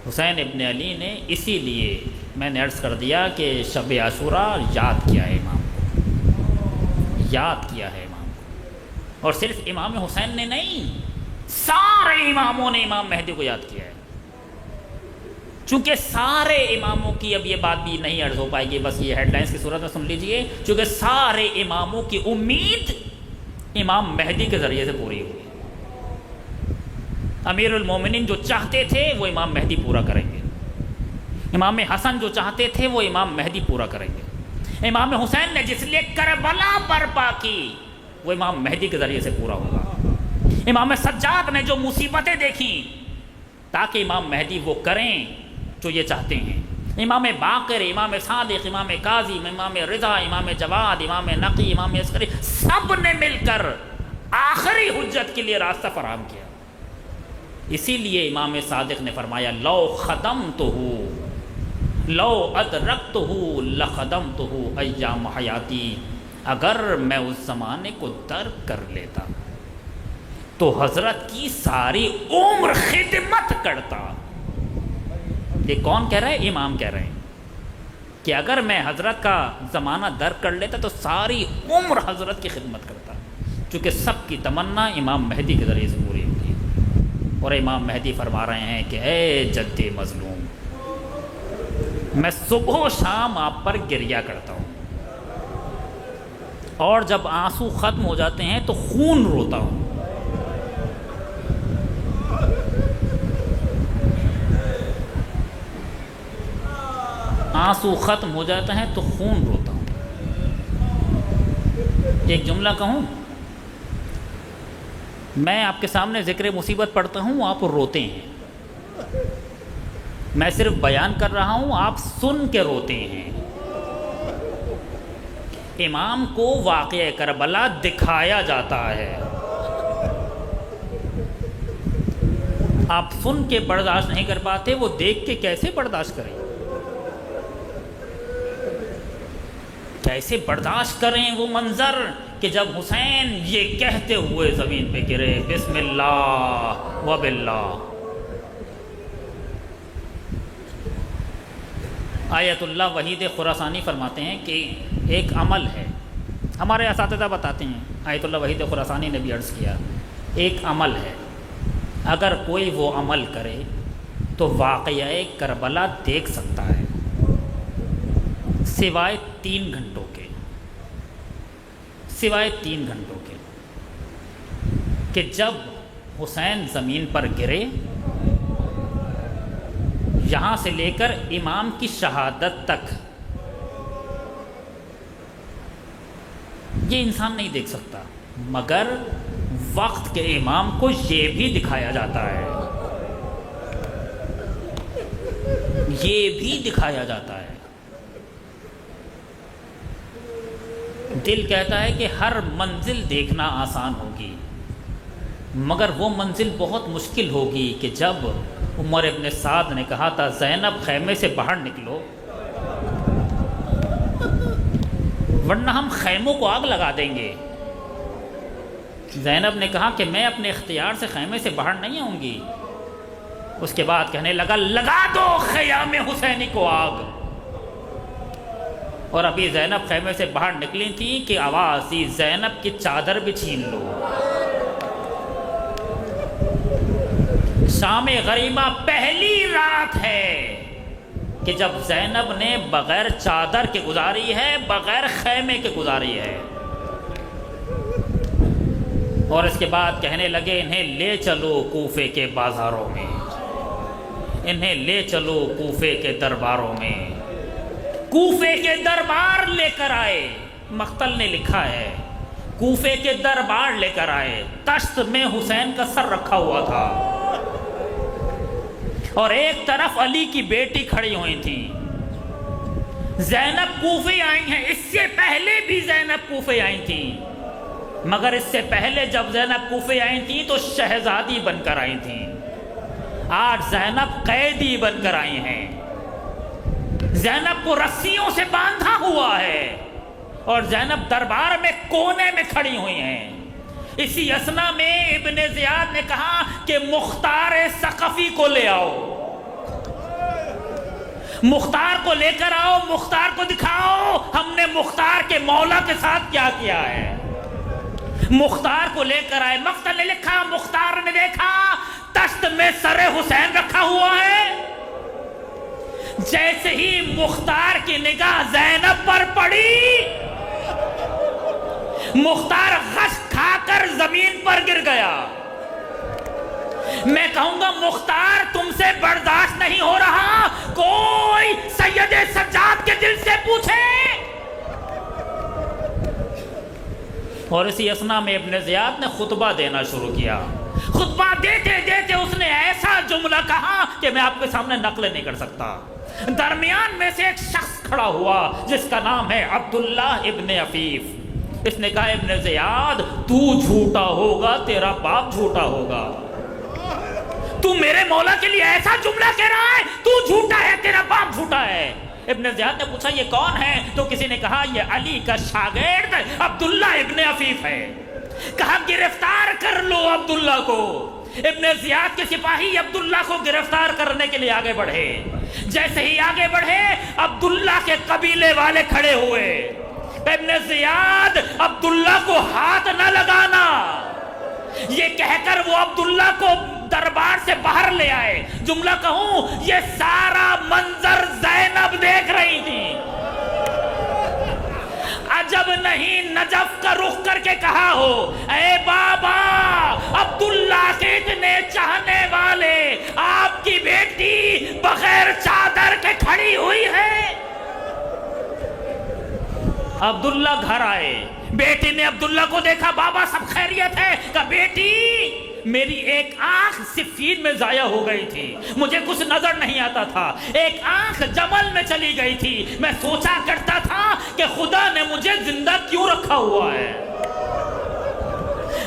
حسین ابن علی نے اسی لیے میں نے عرض کر دیا کہ شب عاشوراء یاد کیا ہے امام کو، یاد کیا ہے امام کو. اور صرف امام حسین نے نہیں، سارے اماموں نے امام مہدی کو یاد کیا ہے. چونکہ سارے اماموں کی اب یہ بات بھی نہیں عرض ہو پائے گی، بس یہ ہیڈ لائنز کی صورت میں سن لیجئے. چونکہ سارے اماموں کی امید امام مہدی کے ذریعے سے پوری ہوئی. امیر المومنین جو چاہتے تھے وہ امام مہدی پورا کریں گے. امام حسن جو چاہتے تھے وہ امام مہدی پورا کریں گے. امام حسین نے جس لیے کربلا برپا کی وہ امام مہدی کے ذریعے سے پورا ہوگا. امام سجاد نے جو مصیبتیں دیکھیں تاکہ امام مہدی وہ کریں جو یہ چاہتے ہیں. امام باقر، امام صادق، امام کاظم، امام رضا، امام جواد، امام نقی، امام عسکری، سب نے مل کر آخری حجت کے لیے راستہ فراہم کیا. اسی لیے امام صادق نے فرمایا لو خدمتہ لو ادرکتہ لخدمتہ ایام حیاتی، اگر میں اس زمانے کو درک کر لیتا تو حضرت کی ساری عمر خدمت کرتا. یہ کون کہہ رہا ہے؟ امام کہہ رہے ہیں کہ اگر میں حضرت کا زمانہ درک کر لیتا تو ساری عمر حضرت کی خدمت کرتا. چونکہ سب کی تمنا امام مہدی کے ذریعے سے پوری ہوتی. اور امام مہدی فرما رہے ہیں کہ اے جد مظلوم، میں صبح و شام آپ پر گریہ کرتا ہوں، اور جب آنسو ختم ہو جاتے ہیں تو خون روتا ہوں. آنسو ختم ہو جاتا ہے تو خون روتا ہوں. ایک جملہ کہوں، میں آپ کے سامنے ذکر مصیبت پڑھتا ہوں، آپ روتے ہیں. میں صرف بیان کر رہا ہوں، آپ سن کے روتے ہیں. امام کو واقعہ کربلا دکھایا جاتا ہے، آپ سن کے برداشت نہیں کر پاتے، وہ دیکھ کے کیسے برداشت کریں؟ کیسے برداشت کریں وہ منظر کہ جب حسین یہ کہتے ہوئے زمین پہ گرے بسم اللہ و باللہ. آیت اللہ وحید خراسانی فرماتے ہیں کہ ایک عمل ہے، ہمارے اساتذہ بتاتے ہیں، آیت اللہ وحید خراسانی نے بھی عرض کیا، ایک عمل ہے، اگر کوئی وہ عمل کرے تو واقعہ کربلا دیکھ سکتا ہے سوائے 3 گھنٹوں کے، سوائے 3 گھنٹوں کے، کہ جب حسین زمین پر گرے، یہاں سے لے کر امام کی شہادت تک، یہ انسان نہیں دیکھ سکتا. مگر وقت کے امام کو یہ بھی دکھایا جاتا ہے، یہ بھی دکھایا جاتا ہے. دل کہتا ہے کہ ہر منزل دیکھنا آسان ہوگی، مگر وہ منزل بہت مشکل ہوگی کہ جب عمر ابن سعد نے کہا تھا زینب خیمے سے باہر نکلو ورنہ ہم خیموں کو آگ لگا دیں گے. زینب نے کہا کہ میں اپنے اختیار سے خیمے سے باہر نہیں آؤں گی. اس کے بعد کہنے لگا لگا دو خیام حسینی کو آگ. اور ابھی زینب خیمے سے باہر نکلی تھی کہ آواز دی زینب کی چادر بھی چھین لو. شام غریبہ پہلی رات ہے کہ جب زینب نے بغیر چادر کے گزاری ہے، بغیر خیمے کے گزاری ہے. اور اس کے بعد کہنے لگے انہیں لے چلو کوفے کے بازاروں میں، انہیں لے چلو کوفے کے درباروں میں. کوفے کے دربار لے کر آئے، مقتل نے لکھا ہے کوفے کے دربار لے کر آئے. تشت میں حسین کا سر رکھا ہوا تھا اور ایک طرف علی کی بیٹی کھڑی ہوئی تھی. زینب کوفے آئی ہیں، اس سے پہلے بھی زینب کوفے آئی تھی، مگر اس سے پہلے جب زینب کوفے آئی تھی تو شہزادی بن کر آئی تھیں. آج زینب قیدی بن کر آئی ہیں. زینب کو رسیوں سے باندھا ہوا ہے اور زینب دربار میں کونے میں کھڑی ہوئی ہیں۔ اسی اثنا میں ابن زیاد نے کہا کہ مختار ثقفی کو لے آؤ، مختار کو لے کر آؤ، مختار کو دکھاؤ ہم نے مختار کے مولا کے ساتھ کیا کیا ہے۔ مختار کو لے کر آئے، مقتل نے لکھا، مختار نے دیکھا تشت میں سر حسین رکھا ہوا ہے۔ جیسے ہی مختار کی نگاہ زینب پر پڑی، مختار غش کھا کر زمین پر گر گیا۔ میں کہوں گا مختار تم سے برداشت نہیں ہو رہا، کوئی سید سجاد کے دل سے پوچھے۔ اور اسی اثنا میں ابن زیاد نے خطبہ دینا شروع کیا۔ خطبہ دیتے دیتے اس نے ایسا جملہ کہا کہ میں آپ کے سامنے نقل نہیں کر سکتا۔ درمیان میں سے ایک شخص کھڑا ہوا جس کا نام ہے عبداللہ ابن عفیف۔ اس نے کہا ابن زیاد تو جھوٹا ہوگا، تیرا باپ جھوٹا ہوگا، تو میرے مولا کے لیے ایسا جملہ کہہ رہا ہے، تو جھوٹا ہے، تیرا باپ جھوٹا ہے۔ ابن زیاد نے پوچھا یہ کون ہے؟ تو کسی نے کہا یہ علی کا شاگرد عبداللہ ابن عفیف ہے۔ کہا گرفتار کر لو عبداللہ کو۔ ابن زیاد کے سپاہی عبداللہ کو گرفتار کرنے کے لیے آگے بڑھے۔ جیسے ہی آگے بڑھے عبداللہ کے قبیلے والے کھڑے ہوئے۔ ابن زیاد عبداللہ کو ہاتھ نہ لگانا، یہ کہہ کر وہ عبداللہ کو دربار سے باہر لے آئے۔ جملہ کہوں یہ سارا منظر زینب دیکھ رہی تھی۔ عجب نہیں نجف کا رخ کر کے کہا ہو اے بابا، عبداللہ کے اتنے چاہنے والے آپ کی بیٹی بغیر چادر کے کھڑی ہوئی ہے۔ عبداللہ گھر آئے، بیٹی نے عبداللہ کو دیکھا، بابا سب خیریت ہے؟ کہا بیٹی میری ایک آنکھ صفین میں ضائع ہو گئی تھی، مجھے کچھ نظر نہیں آتا تھا، ایک آنکھ جمل میں چلی گئی تھی، میں سوچا کرتا تھا کہ خدا نے مجھے زندہ کیوں رکھا ہوا ہے۔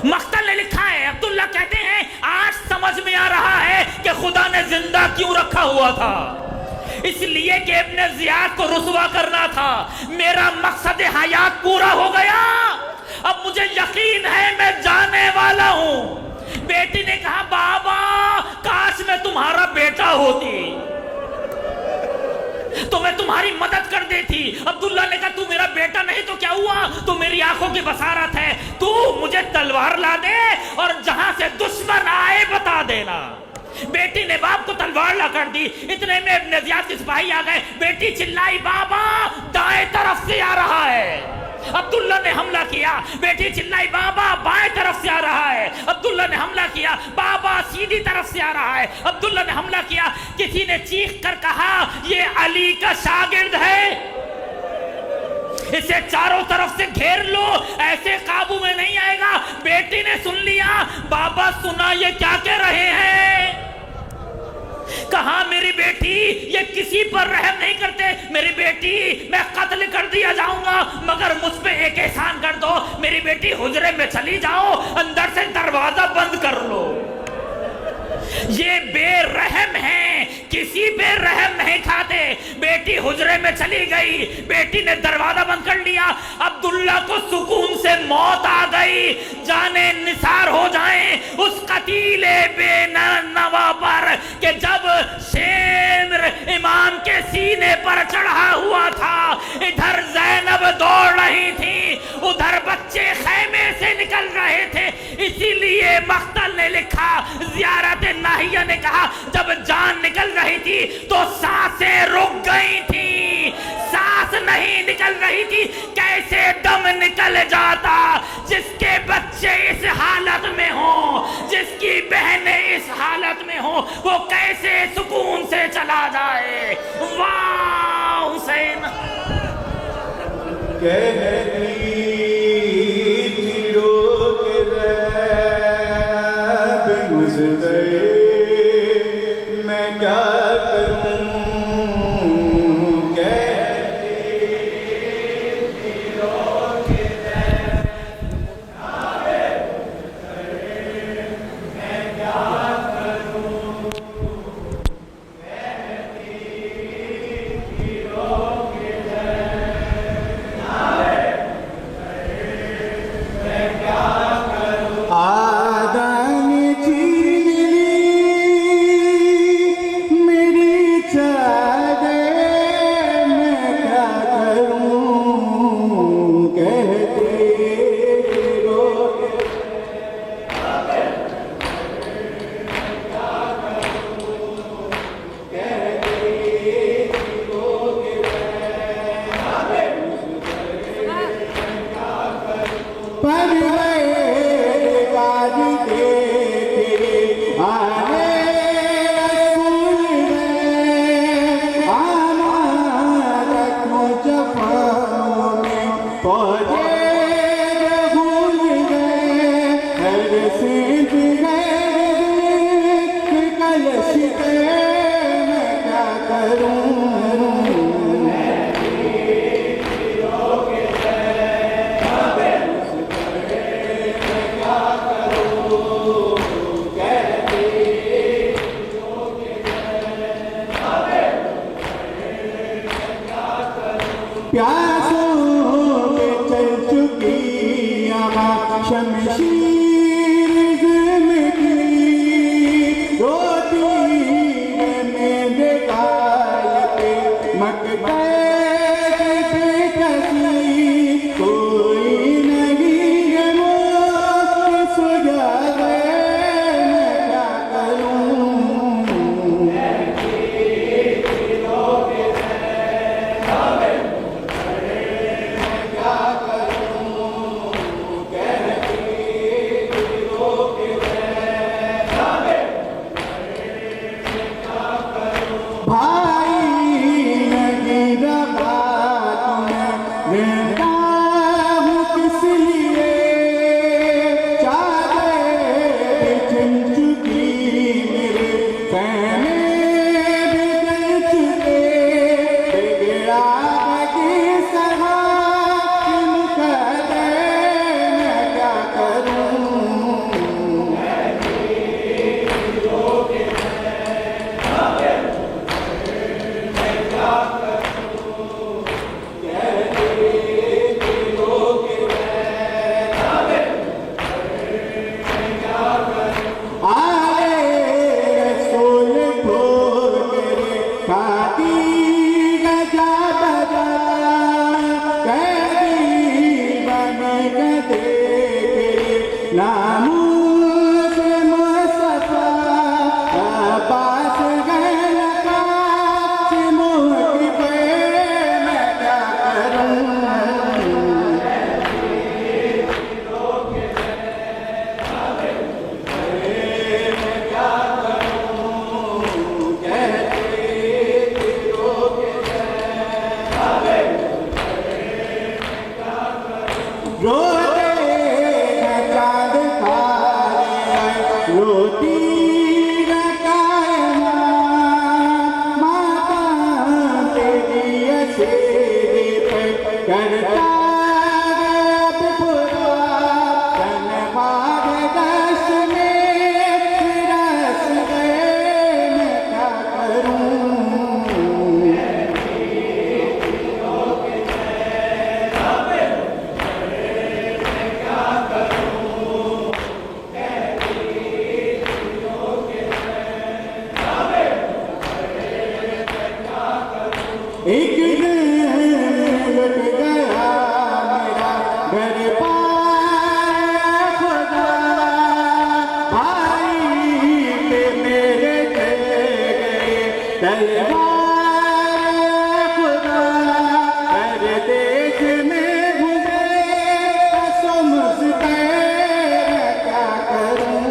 مقتل نے لکھا ہے، عبداللہ کہتے ہیں آج سمجھ میں آ رہا ہے کہ خدا نے زندہ کیوں رکھا ہوا تھا، اس لیے کہ ابن زیاد کو رسوا کرنا تھا۔ میرا مقصد حیات پورا ہو گیا، اب مجھے یقین ہے میں جانے والا ہوں۔ بیٹی نے کہا بابا کاش میں تمہارا بیٹا ہوتی تو میں تمہاری مدد کر دیتی۔ عبداللہ نے کہا تو میرا بیٹا نہیں تو کیا ہوا، تو میری آنکھوں کی بصارت ہے، تو مجھے تلوار لا دے اور جہاں سے دشمن آئے بتا دینا۔ بیٹی نے باپ کو تلوار لا کر دی۔ اتنے میں ابن زیاد کے سپاہی آ گئے، بیٹی چلائی بابا دائیں طرف سے آ رہا ہے۔ عبداللہ نے حملہ کیا، بیٹی چلائی بابا بائیں طرف سے آ رہا ہے۔ عبداللہ نے حملہ کیا، بابا سیدھی طرف سے آ رہا ہے۔ عبداللہ نے حملہ کیا، کسی نے چیخ کر کہا یہ علی کا شاگرد ہے، اسے چاروں طرف سے گھیر لو، ایسے قابو میں نہیں آئے گا۔ بیٹی نے سن لیا، بابا سنا یہ کیا کہہ رہے ہیں؟ کہا میری بیٹی یہ کسی پر رحم نہیں کرتے، میری بیٹی میں قتل کر دیا جاؤں گا مگر مجھ پہ ایک احسان کر دو، میری بیٹی حجرے میں چلی جاؤ، اندر سے دروازہ بند کر لو۔ یہ بے رحم ہیں، کسی پہ رحم نہیں کھاتے۔ بیٹی حجرے میں چلی گئی، بیٹی نے دروازہ بند کر لیا۔ عبداللہ کو سکون سے موت آ گئی، جانے نثار ہو جائیں اس قتیل بے نوا پر کہ جب شمر امام کے سینے پر چڑھا ہوا تھا، ادھر زینب دوڑ رہی تھی، ادھر بچے خیمے سے نکل رہے تھے۔ اسی لیے مقتل نے لکھا، زیارت ناہیہ نے کہا جب جان نکل رہی تھی تو سانسیں رک گئی تھی، سانس نہیں نکل رہی تھی، کیسے دم نکل جاتا جس کے بچے اس حالت میں ہوں، جس کی بہنیں اس حالت میں ہوں، وہ کیسے سکون سے چلا جائے۔ واہ حسین میں کیا کروں کروں پیاسوں پہ چل چکی یہاں شمشیر ظلم کی روتی ہے میرے گال پہ مقتل پہ کسی کوئی نہیں ہے موت سجا گئے میں کیا کروں ایک دن لٹ گیا میرا گھر پار خدا بھائی پہ میرے چلے گئے تلوار خدا ہر دیش میں گھومے قسم سے میں کیا کروں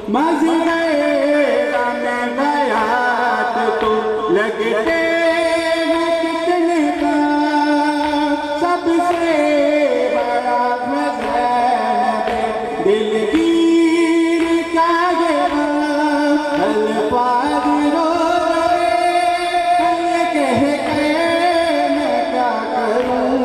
مزگیرہ میں گیا تو لگتے ہیں کتنے کا سب سے بڑا خزانہ دلگیر کا یہ الفاظ رو رہے کہہ کے میں کیا کروں